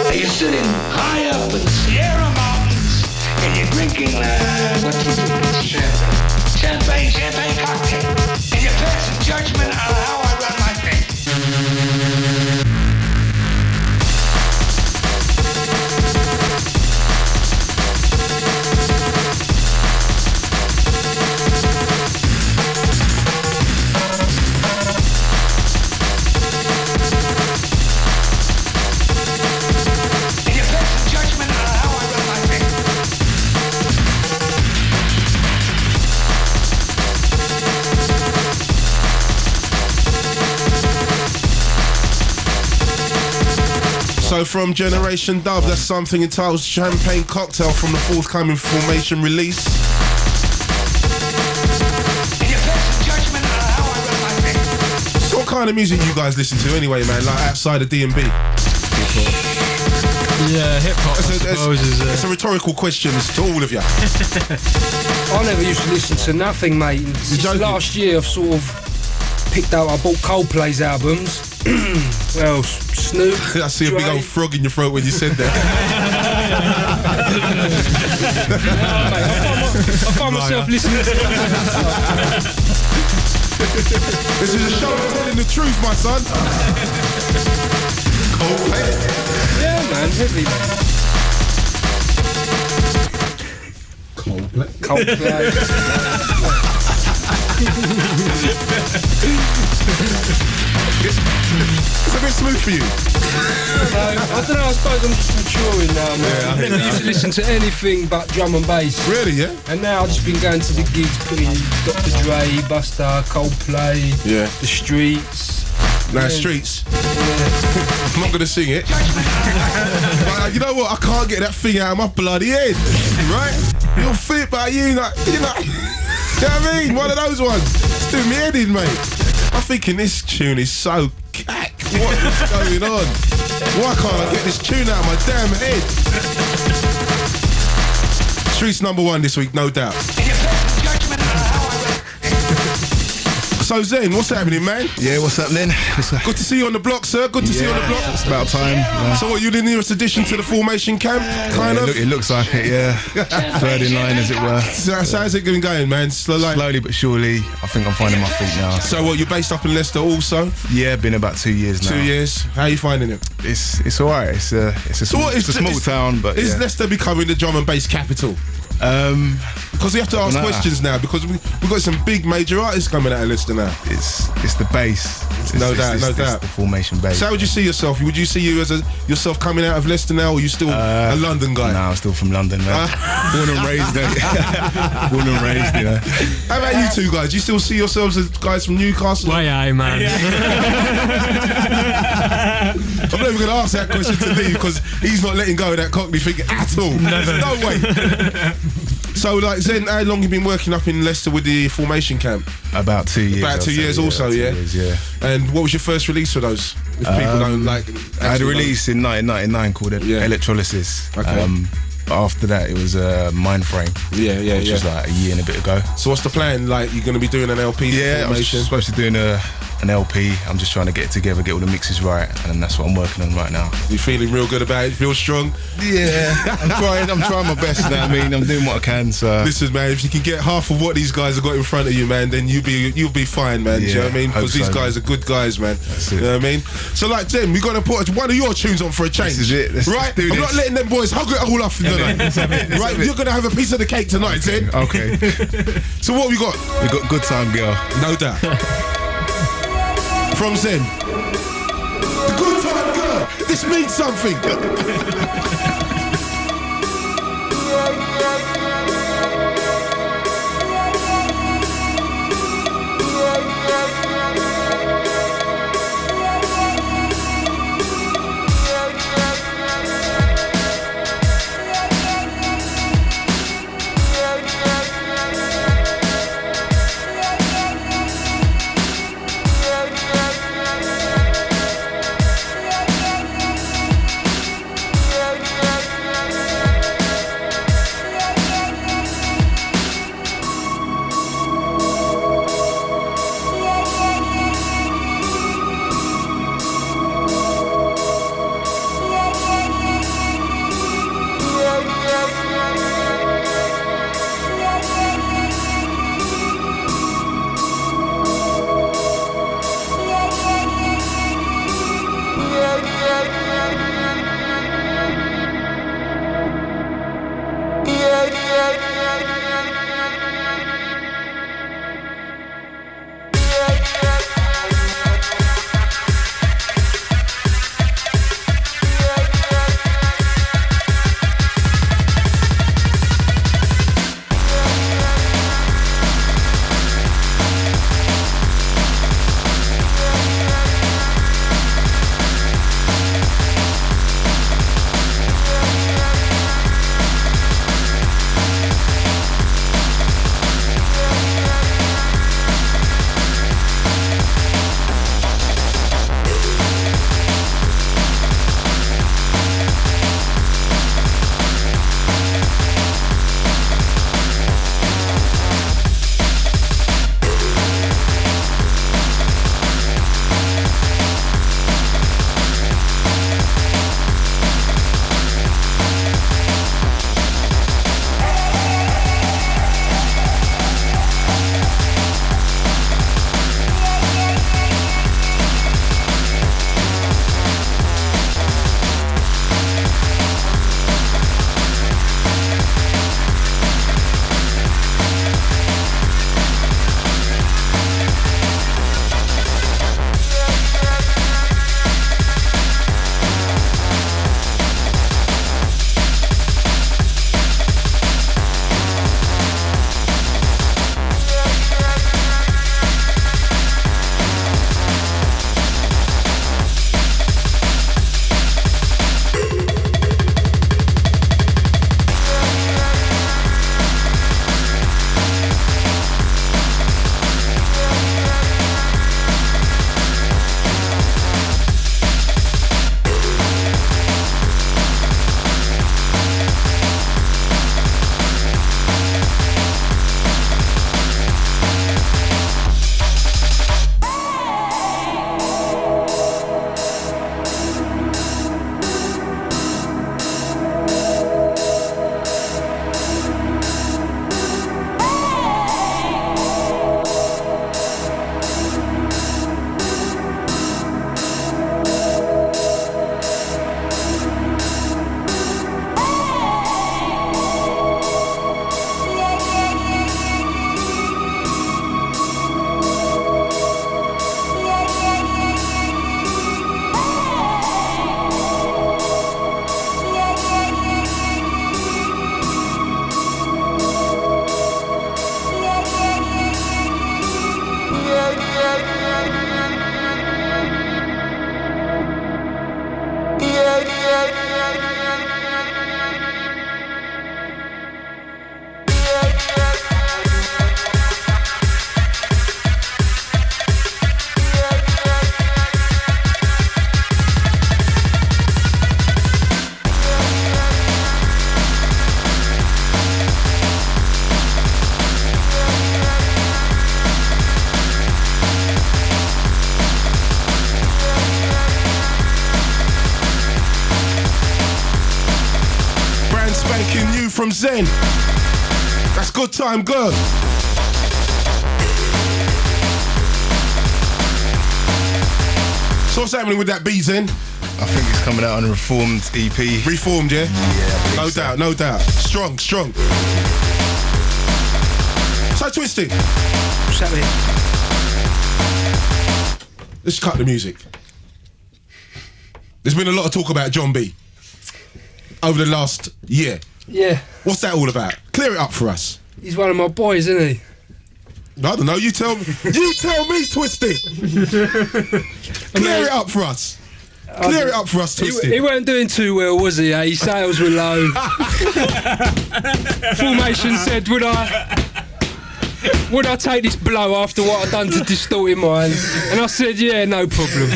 H: are you sitting high up in the Sierra Mountains and you're drinking, what's he drinking? Champagne cocktail. And you're passing judgment on how I run my thing.
B: So from Generation Dub, that's something entitled Champagne Cocktail from the forthcoming Formation release. So what kind of music you guys listen to anyway, man? Like outside of D&B?
E: Yeah, hip hop.
B: It's a rhetorical question to all of you.
F: I never used to listen to nothing, mate. Since last year, I've sort of picked out. I bought Coldplay's albums. Well, Snoop.
B: I see a big old frog in your throat when you said that.
F: I find myself listening to
B: This is a show telling the truth, my son. Coldplay.
F: Yeah, man, heavy, man. Coldplay.
B: It's a bit smooth for you.
F: I don't know, I suppose I'm just maturing now, man.
B: Yeah,
F: I never used to listen to anything but drum and bass.
B: Really, yeah?
F: And now I've just been going to the gigs, putting Dr. Dre, Busta, Coldplay, The Streets.
B: Now, Streets. Yeah. I'm not going to sing it. But, you know what? I can't get that thing out of my bloody head. Right? You'll fit, but you know, you know what I mean? One of those ones. It's doing me head in, mate. I'm thinking this tune is so cack. What is going on? Why can't I get this tune out of my damn head? Streets #1 this week, no doubt. So Zen, what's happening, man?
I: Yeah, what's happening?
B: Good to see you on the block, sir. Good to see you on the block.
I: It's about time. Yeah.
B: So what, you the newest addition to the formation camp, kind of?
I: It looks like it, yeah. Third in line, as it were.
B: So how's it been going, man?
I: Slowly but surely, I think I'm finding my feet now.
B: So what, you're based up in Leicester also?
I: Yeah, been about 2 years now.
B: 2 years. How are you finding it?
I: It's alright. It's a small town, but
B: is Leicester becoming the drum and bass capital? Because we have to ask questions now, because we've got some big major artists coming out of Leicester now.
I: It's the bass.
B: No doubt.
I: The formation bass.
B: So how would you see yourself? Would you see you as yourself coming out of Leicester now, or are you still a London guy?
I: No, I'm still from London, man. Born and raised there. Born and raised, you know.
B: How about you two guys? Do you still see yourselves as guys from Newcastle?
E: Why, aye, man.
B: I'm not even going to ask that question to Lee, because he's not letting go of that Cockney thing at all.
E: Never.
B: No way. So, like, Zen, how long have you been working up in Leicester with the formation camp?
I: About 2 years.
B: About 2 years also, yeah? 2
I: years, yeah.
B: And what was your first release for those? If people don't like...
I: I had a release in 1999 called Electrolysis.
B: Okay.
I: But after that, it was Mindframe. Which was like a year and a bit ago.
B: So what's the plan? Like, you're going to be doing an LP formation?
I: I'm supposed to be doing an LP. I'm just trying to get it together, get all the mixes right, and that's what I'm working on right now.
B: You feeling real good about it? Feel strong?
I: Yeah, I'm trying my best now. I mean, I'm doing what I can. So
B: listen, man, if you can get half of what these guys have got in front of you, man, then you'll be fine, man. Do you know what I mean? Because these guys are good guys, man.
I: That's it.
B: You know what I mean? So like, Jen, we're gonna put one of your tunes on for a change.
I: This is it. Let's do this.
B: I'm not letting them boys hug it all off tonight. Right? You're gonna have a piece of the cake tonight, Jen.
I: Okay.
B: So what we got?
I: We got Good Time Girl.
B: No doubt. From Zen. The Good Time Girl. This means something. spanking new from Zen. That's Good Time Girl. So what's happening with that beat, Zen?
I: I think it's coming out on a Reformed EP.
B: Reformed, yeah?
I: Yeah,
B: no doubt, no doubt. Strong. So Twisted.
F: What's happening?
B: Let's cut the music. There's been a lot of talk about John B over the last year.
F: Yeah.
B: What's that all about? Clear it up for us.
F: He's one of my boys, isn't he?
B: I don't know, you tell me. You tell me, Twisted. Clear it up for us. Clear it up for us, Twisted.
F: He weren't doing too well, was he? His sales were low. Formation said, would I take this blow after what I've done to Distorted Mind? And I said, yeah, no problem.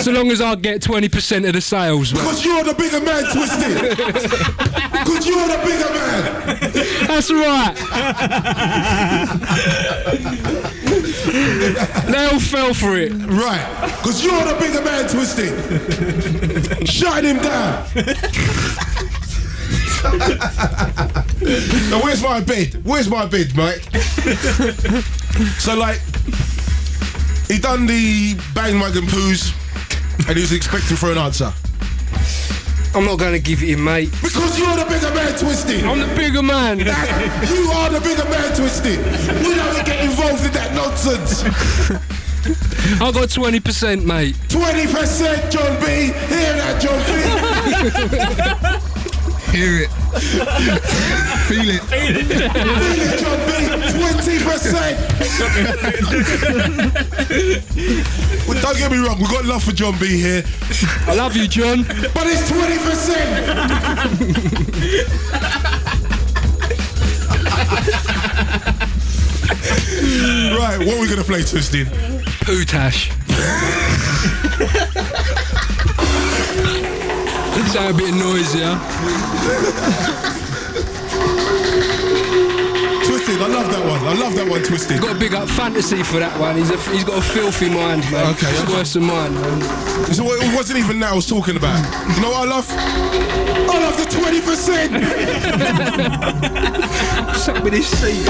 F: So long as I get 20% of the sales.
B: Because you're the bigger man, Twisted. Because you're the bigger man.
F: That's right. They all fell for it.
B: Right. Because you're the bigger man, Twisted. Shut him down. Now where's my bed, Mike? So like, he done the bandwagon poos and he was expecting for an answer.
F: I'm not going to give it him, mate.
B: Because you're the bigger man, Twisted.
F: I'm the bigger man.
B: You are the bigger man, Twisted. We don't get involved in that nonsense.
F: I got 20%, mate.
B: 20%, John B. Hear that, John B.
I: Hear it. Feel it.
B: Feel it, John B. 20%. Well, don't get me wrong, we've got love for John B here.
F: I love you, John.
B: But it's 20%. Right, what are we going to play, Twisted?
F: Pootash. Sound a bit noisier.
B: Twisted, I love that one, Twisted.
F: Got a big up fantasy for that one. He's got a filthy mind, man.
B: Okay.
F: It's worse than mine, man.
B: So it wasn't even that I was talking about. You know what I love? I love the 20%.
F: What's up with this seat?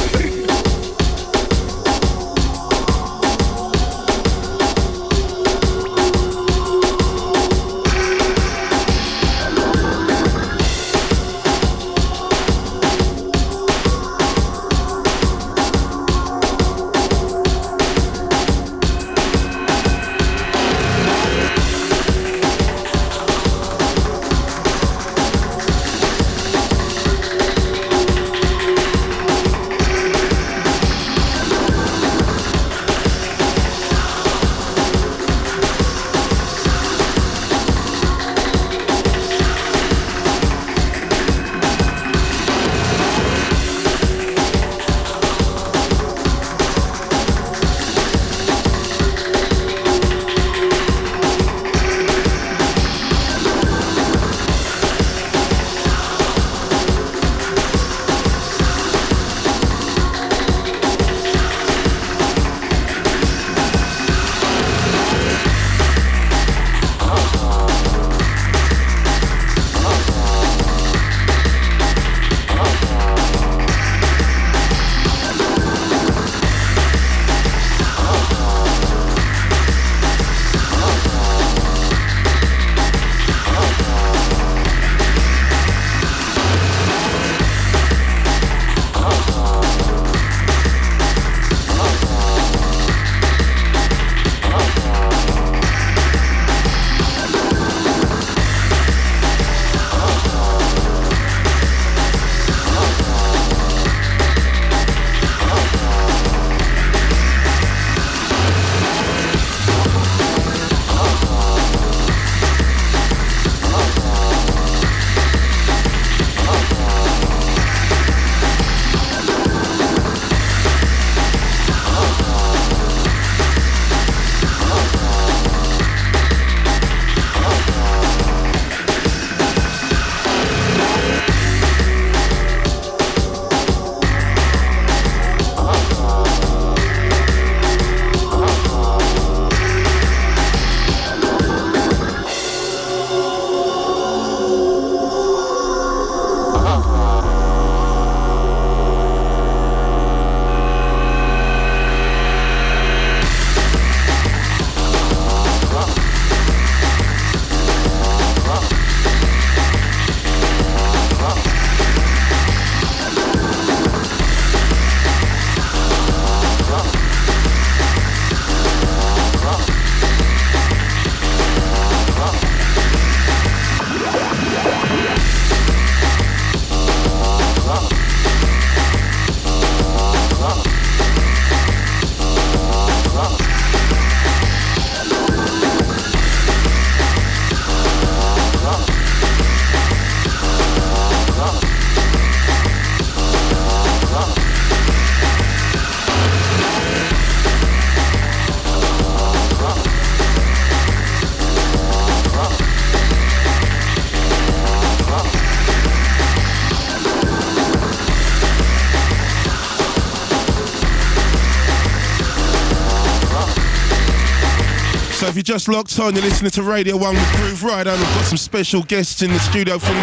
B: if you're just locked on, you're listening to Radio 1 with Grooverider, and we've got some special guests in the studio from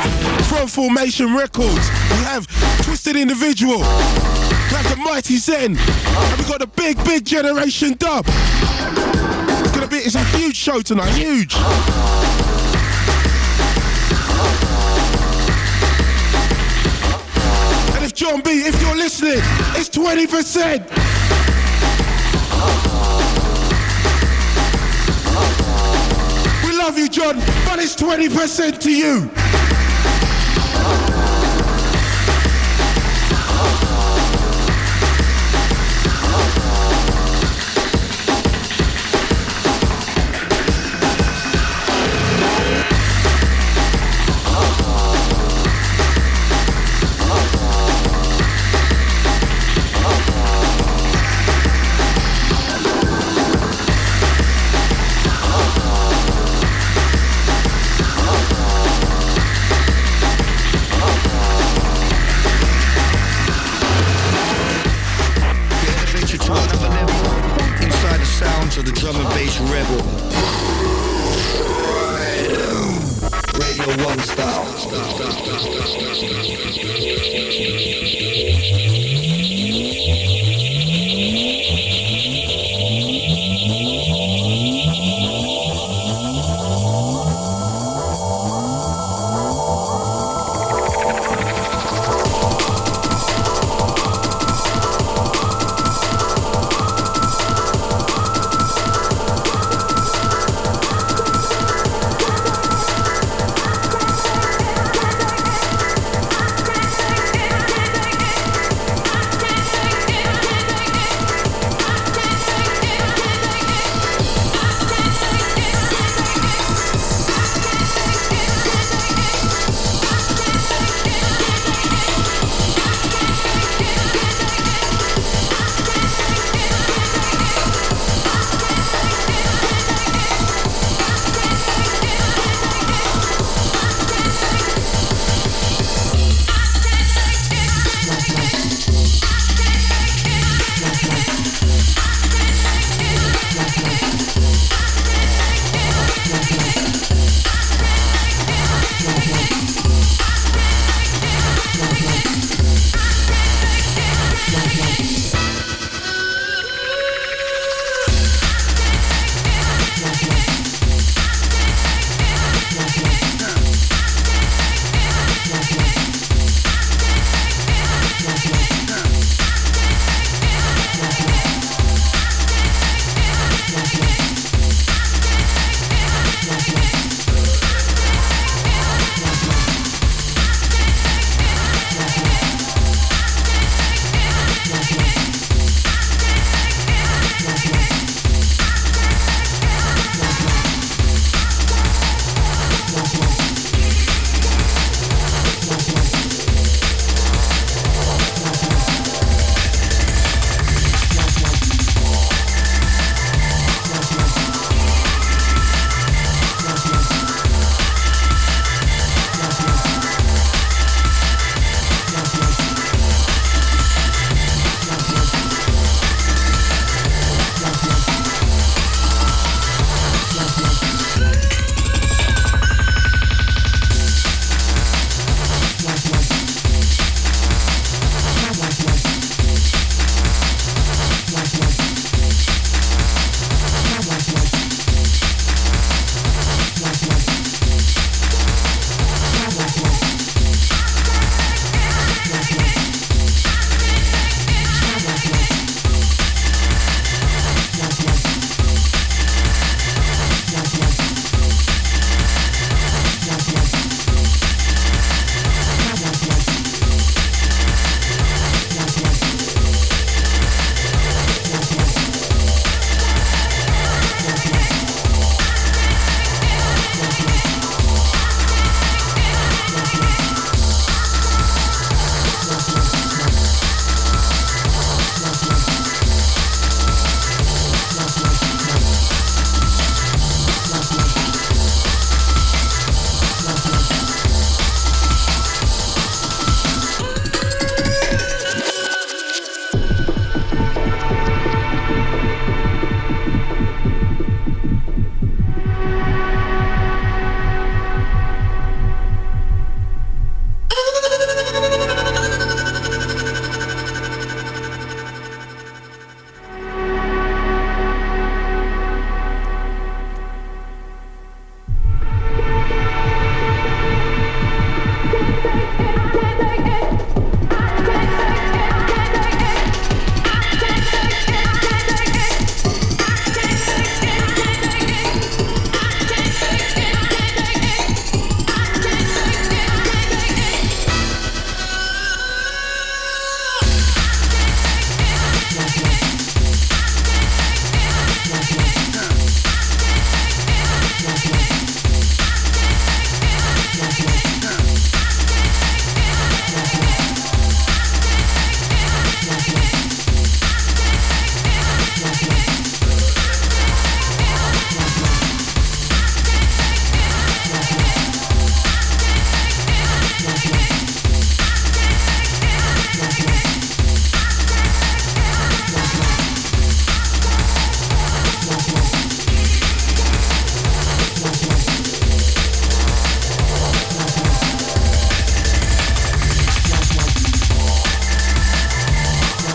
B: Formation Records. We have Twisted Individual, we have the Mighty Zen, and we've got the big Generation Dub. It's a huge show tonight, huge. And if John B, if you're listening, it's 20%. We love you, John, but it's 20% to you.
A: Of the drum and bass rebel. Radio 1 style.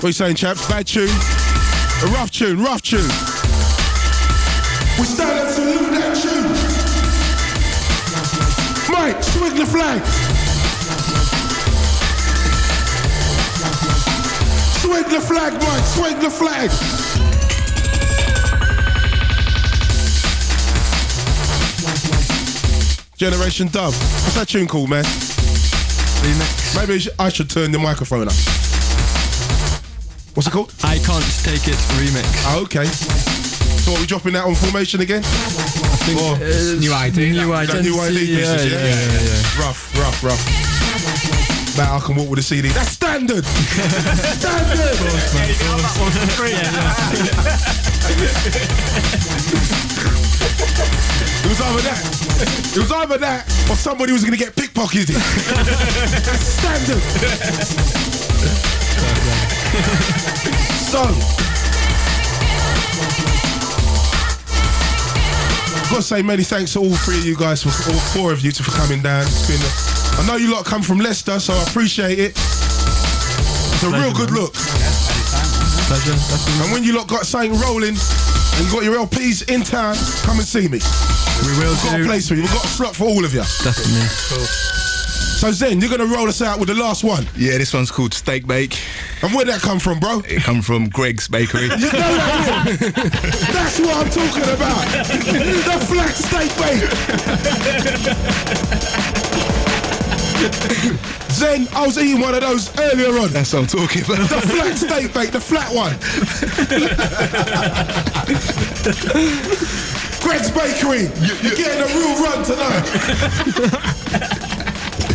B: What are you saying, chaps? Bad tune? A rough tune, rough tune. We stand up to salute that tune. Mike, swing the flag. Swing the flag, Mike, swing the flag. Generation Dub. What's that tune called, man?
E: Remix.
B: Maybe I should turn the microphone up. What's it called?
E: I Can't Take It Remix.
B: Oh, okay. So are we dropping that on Formation again?
E: I think
G: New ID.
E: New ID.
B: New ID pieces, yeah. Rough. That I can walk with a CD. That's standard! Standard! It was either that or somebody was going to get pickpocketed. That's standard. So, I've got to say many thanks to all three of you guys, all four of you, for coming down. It's been, I know you lot come from Leicester, so I appreciate it. It's a real good look.
E: Pleasure.
B: And when you lot got something rolling and you got your LPs in town, come and see me.
E: We will
B: We've got a place for you. We've got a slot for all of you.
E: Definitely.
G: Cool.
B: So Zen, you're going to roll us out with the last one.
I: Yeah, this one's called Steak Bake.
B: And where'd that come from, bro?
I: It come from Greg's Bakery.
B: You know that, yeah? That's what I'm talking about. The flat steak bake. Zen, I was eating one of those earlier on.
I: That's what I'm talking about.
B: The flat steak bake, the flat one. Greg's Bakery, you're getting a real run tonight.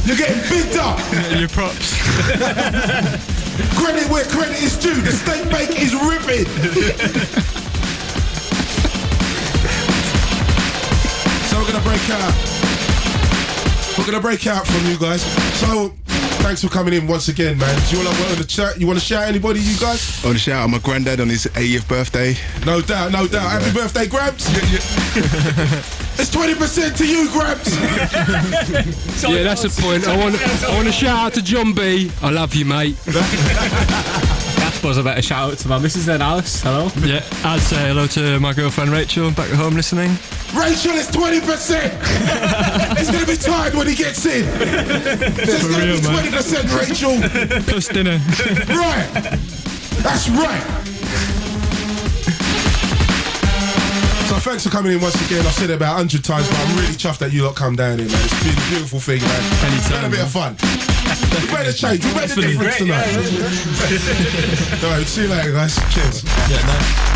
B: You're getting bigged up.
E: Your props.
B: Credit where credit is due. The steak bake is ripping. So we're gonna break out. We're gonna break out from you guys. So thanks for coming in once again, man. Do you want to chat? You want to shout anybody, you guys?
I: I want to shout out my granddad on his 80th birthday.
B: No doubt. Happy birthday, Gramps. It's 20% to you, Gramps.
F: Yeah, that's the point. I want to shout out to John B. I love you, mate.
G: I suppose I better shout out to my missus then, Alice. Hello.
E: Yeah, I'd say hello to my girlfriend Rachel back at home listening.
B: Rachel, it's 20%. It's going to be tired when he gets in. It's going to be 20%, Rachel.
E: Plus dinner.
B: Right. That's right. So thanks for coming in once again. I've said it about 100 times, but I'm really chuffed that you lot come down here, man. It's been a beautiful thing, man. It's been a bit of fun. We made a change. We made a difference tonight. All right, see you later, guys. Cheers.
E: Yeah, nice.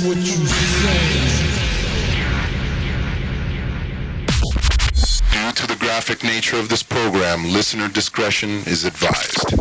J: what you say.
K: Due to the graphic nature of this program, listener discretion is advised.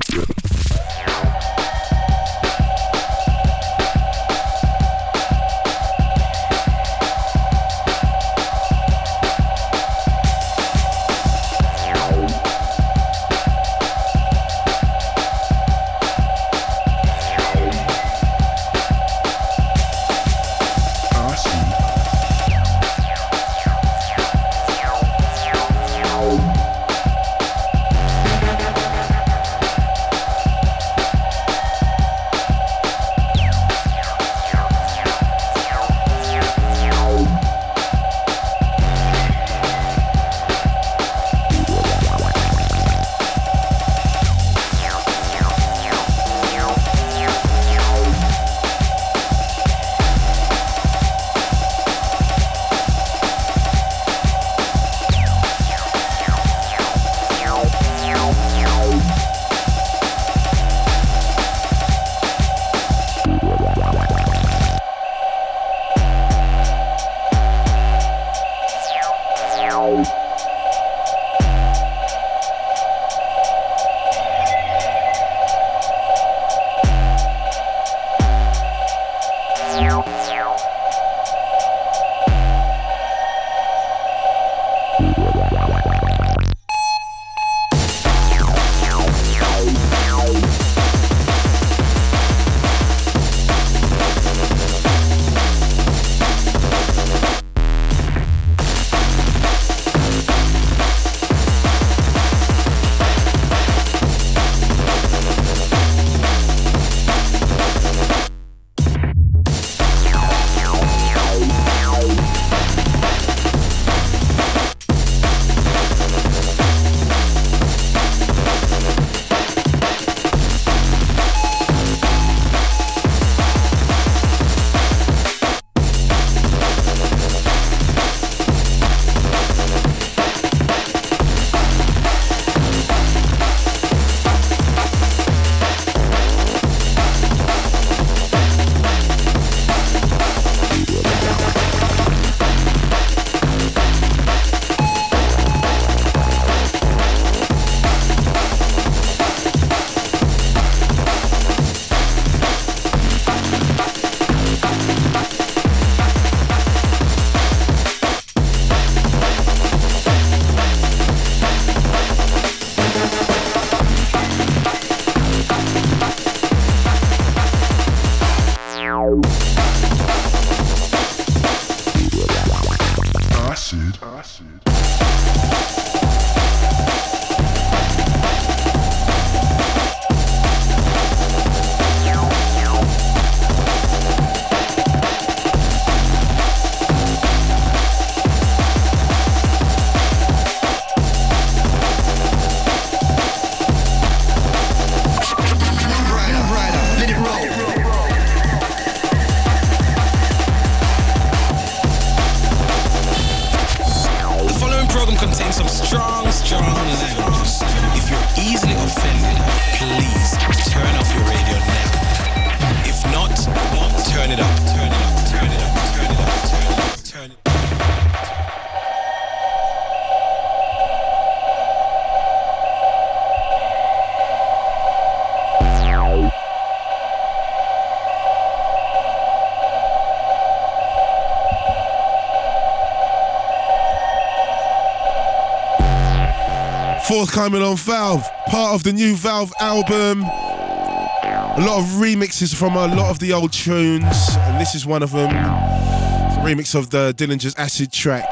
B: Forthcoming on Valve, part of the new Valve album. A lot of remixes from a lot of the old tunes, and this is one of them. It's a remix of the Dillinger's Acid track.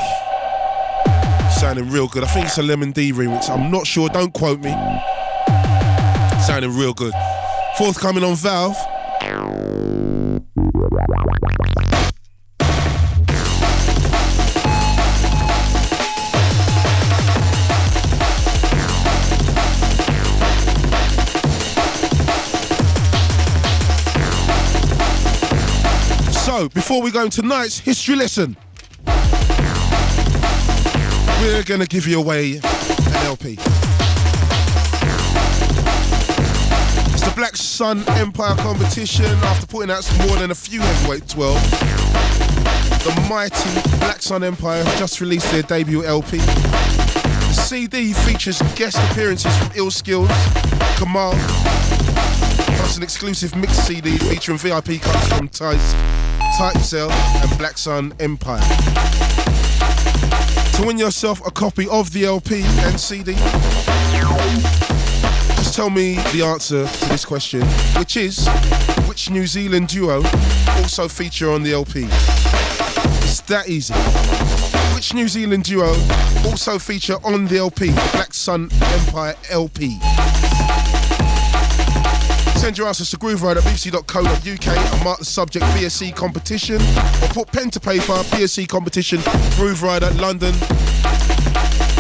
B: Sounding real good. I think it's a Lemon D remix. I'm not sure, don't quote me. Sounding real good. Forthcoming on Valve. So, before we go into tonight's history lesson, we're going to give you away an LP. It's the Black Sun Empire competition. After putting out more than a few heavyweights, well, the mighty Black Sun Empire have just released their debut LP. The CD features guest appearances from Ill Skills, Kamal, plus an exclusive mixed CD featuring VIP cuts from Type Cell and Black Sun Empire. To win yourself a copy of the LP and CD, just tell me the answer to this question, which is, which New Zealand duo also feature on the LP? It's that easy. Which New Zealand duo also feature on the LP, Black Sun Empire LP? Send your answers to Grooverider BBC.co.uk and mark the subject BSC competition, or put pen to paper, BSC competition, Grooverider London.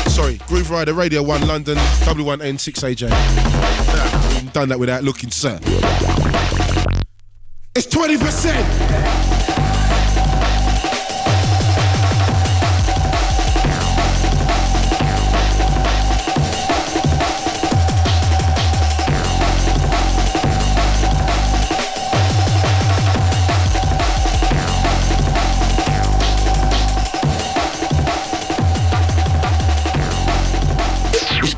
B: Sorry, Grooverider Radio 1 London, W1N6AJ. I've done that without looking, sir. It's 20%!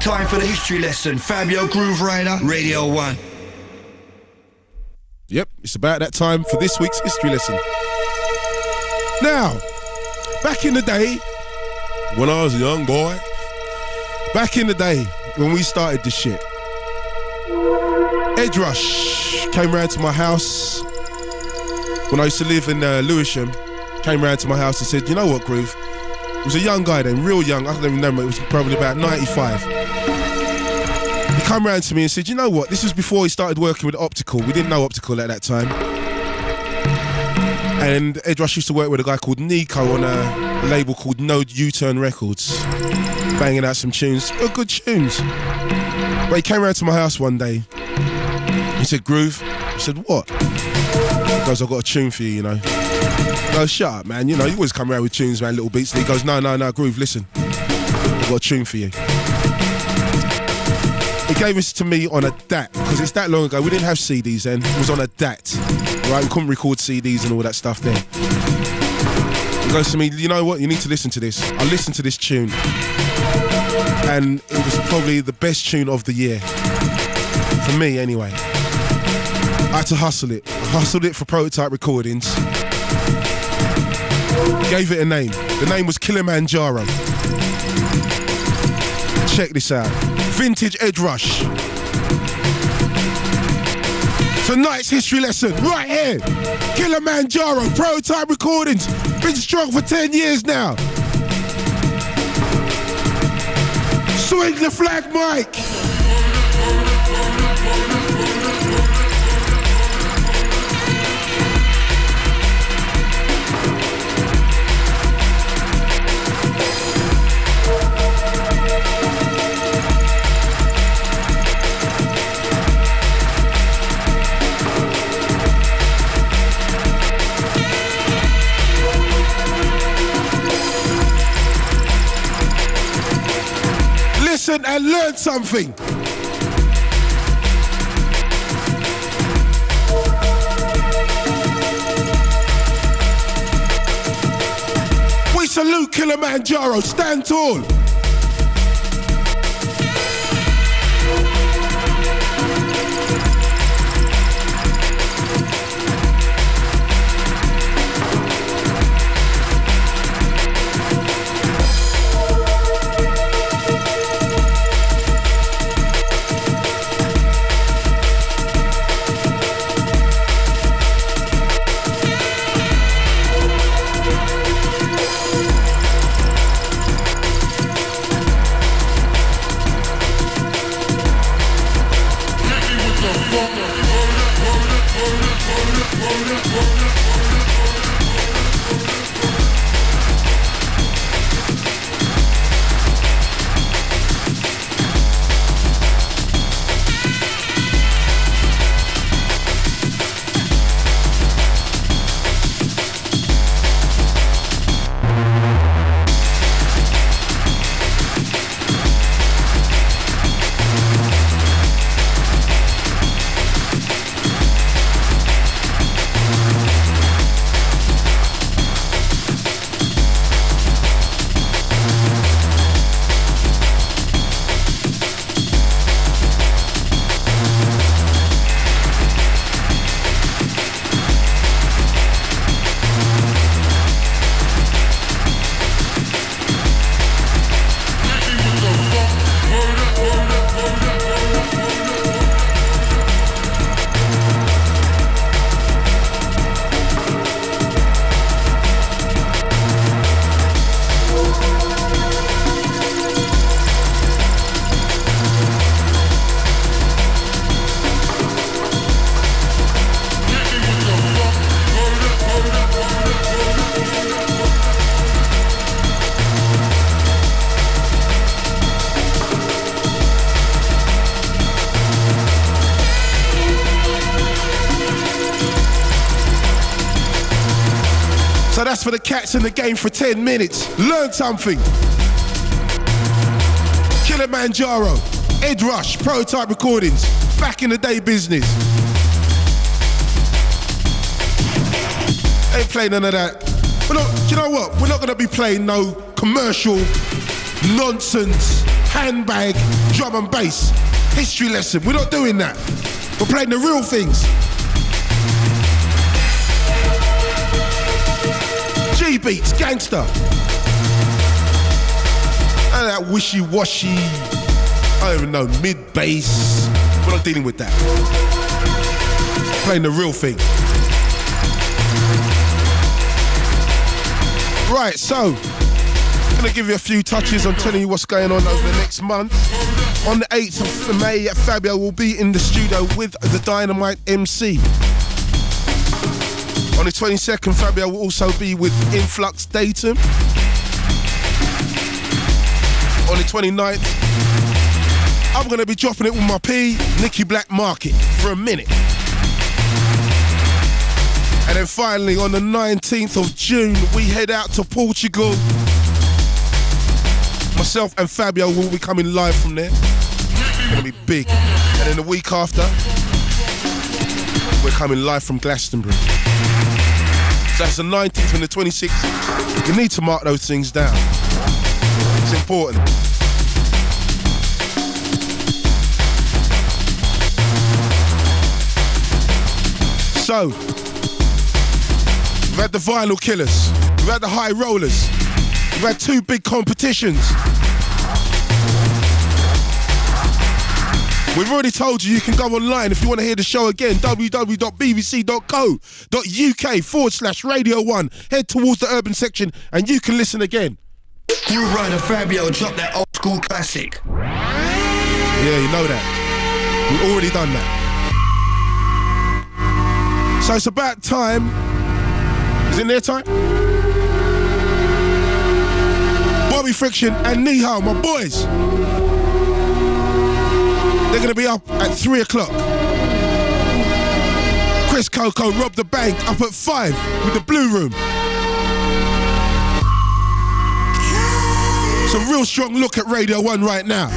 A: Time for the history lesson. Fabio Grooverider, Radio 1.
B: Yep, it's about that time for this week's history lesson. Now, back in the day, when I was a young boy, back in the day when we started this shit, Ed Rush came round to my house when I used to live in Lewisham. Came round to my house and said, you know what, Groove? He was a young guy then, real young. I don't even remember. It was probably about 95. He come round to me and said, you know what? This was before he started working with optical. We didn't know optical at that time. And Ed Rush used to work with a guy called Nico on a label called No U-Turn Records, banging out some tunes, good tunes. But he came round to my house one day. He said, Groove. I said, what? He goes, I've got a tune for you, you know. I go, shut up, man. You know, you always come around with tunes, man, little beats. And he goes, no, Groove, listen. I've got a tune for you. He gave this to me on a DAT, because it's that long ago. We didn't have CDs then. It was on a DAT, right? We couldn't record CDs and all that stuff then. He goes to me, you know what? You need to listen to this. I listened to this tune, and it was probably the best tune of the year. For me, anyway. I had to hustle it. I hustled it for Prototype Recordings. Gave it a name. The name was Kilimanjaro. Check this out. Vintage Ed Rush. Tonight's history lesson, right here. Kilimanjaro, Prototype Recordings. Been strong for 10 years now. Swing the flag, Mike. Listen and learn something. We salute Kilimanjaro, stand tall. That's for the cats in the game for 10 minutes. Learn something. Kilimanjaro, Ed Rush, Prototype Recordings, back in the day business. Ain't playing none of that. Do you know what? We're not gonna be playing no commercial nonsense, handbag, drum and bass, history lesson. We're not doing that. We're playing the real things. G-beats, gangster. And that wishy-washy, I don't even know, mid-bass. We're not dealing with that. Playing the real thing. Right, so, I'm going to give you a few touches on telling you what's going on over the next month. On the 8th of May, Fabio will be in the studio with the Dynamite Emcee. On the 22nd, Fabio will also be with Influx Datum. On the 29th, I'm going to be dropping it with my P, Nicky Black Market, for a minute. And then finally, on the 19th of June, we head out to Portugal. Myself and Fabio will be coming live from there. It's going to be big. And then the week after, we're coming live from Glastonbury. So that's the 19th and the 26th. You need to mark those things down. It's important. So, we've had the Vinyl Killers, we've had the High Rollers, we've had two big competitions. We've already told you can go online if you want to hear the show again, www.bbc.co.uk/Radio 1. Head towards the urban section and you can listen again.
A: Grooverider Fabio dropped that old school classic.
B: Yeah, you know that. We've already done that. So it's about time. Is it their time? Bobby Friction and Nihal, my boys. They're going to be up at 3 o'clock. Chris Coco robbed the bank up at 5 with the Blue Room. It's a real strong look at Radio 1 right now.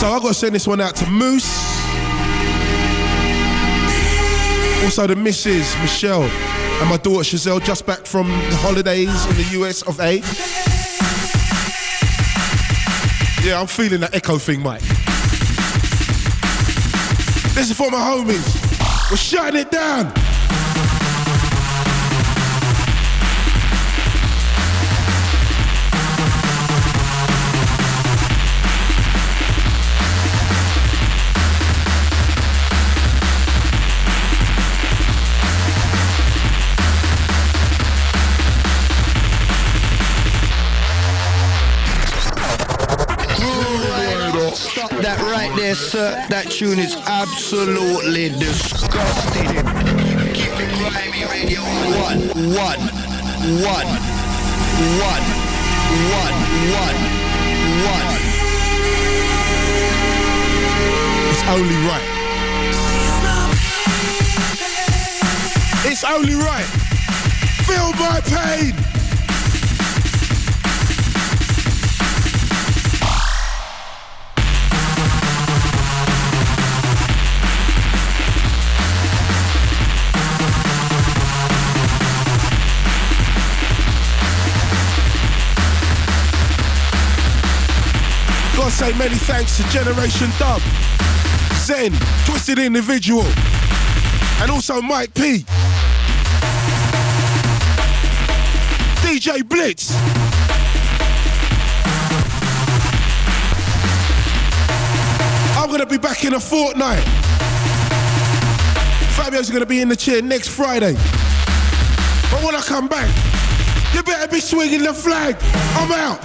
B: So I've got to send this one out to Moose. Also the missus, Michelle, and my daughter Chazelle, just back from the holidays in the US of A. Yeah, I'm feeling that echo thing, Mike. This is for my homies. We're shutting it down.
A: That right there, sir, that tune is absolutely disgusting. Keep it grimy, Radio 1.
B: It's only right. It's only right. Feel my pain. Gotta say many thanks to Generation Dub, Zen, Twisted Individual, and also Mike P, DJ Blitz. I'm gonna be back in a fortnight. Fabio's gonna be in the chair next Friday. But when I come back, you better be swinging the flag. I'm out.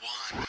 A: one.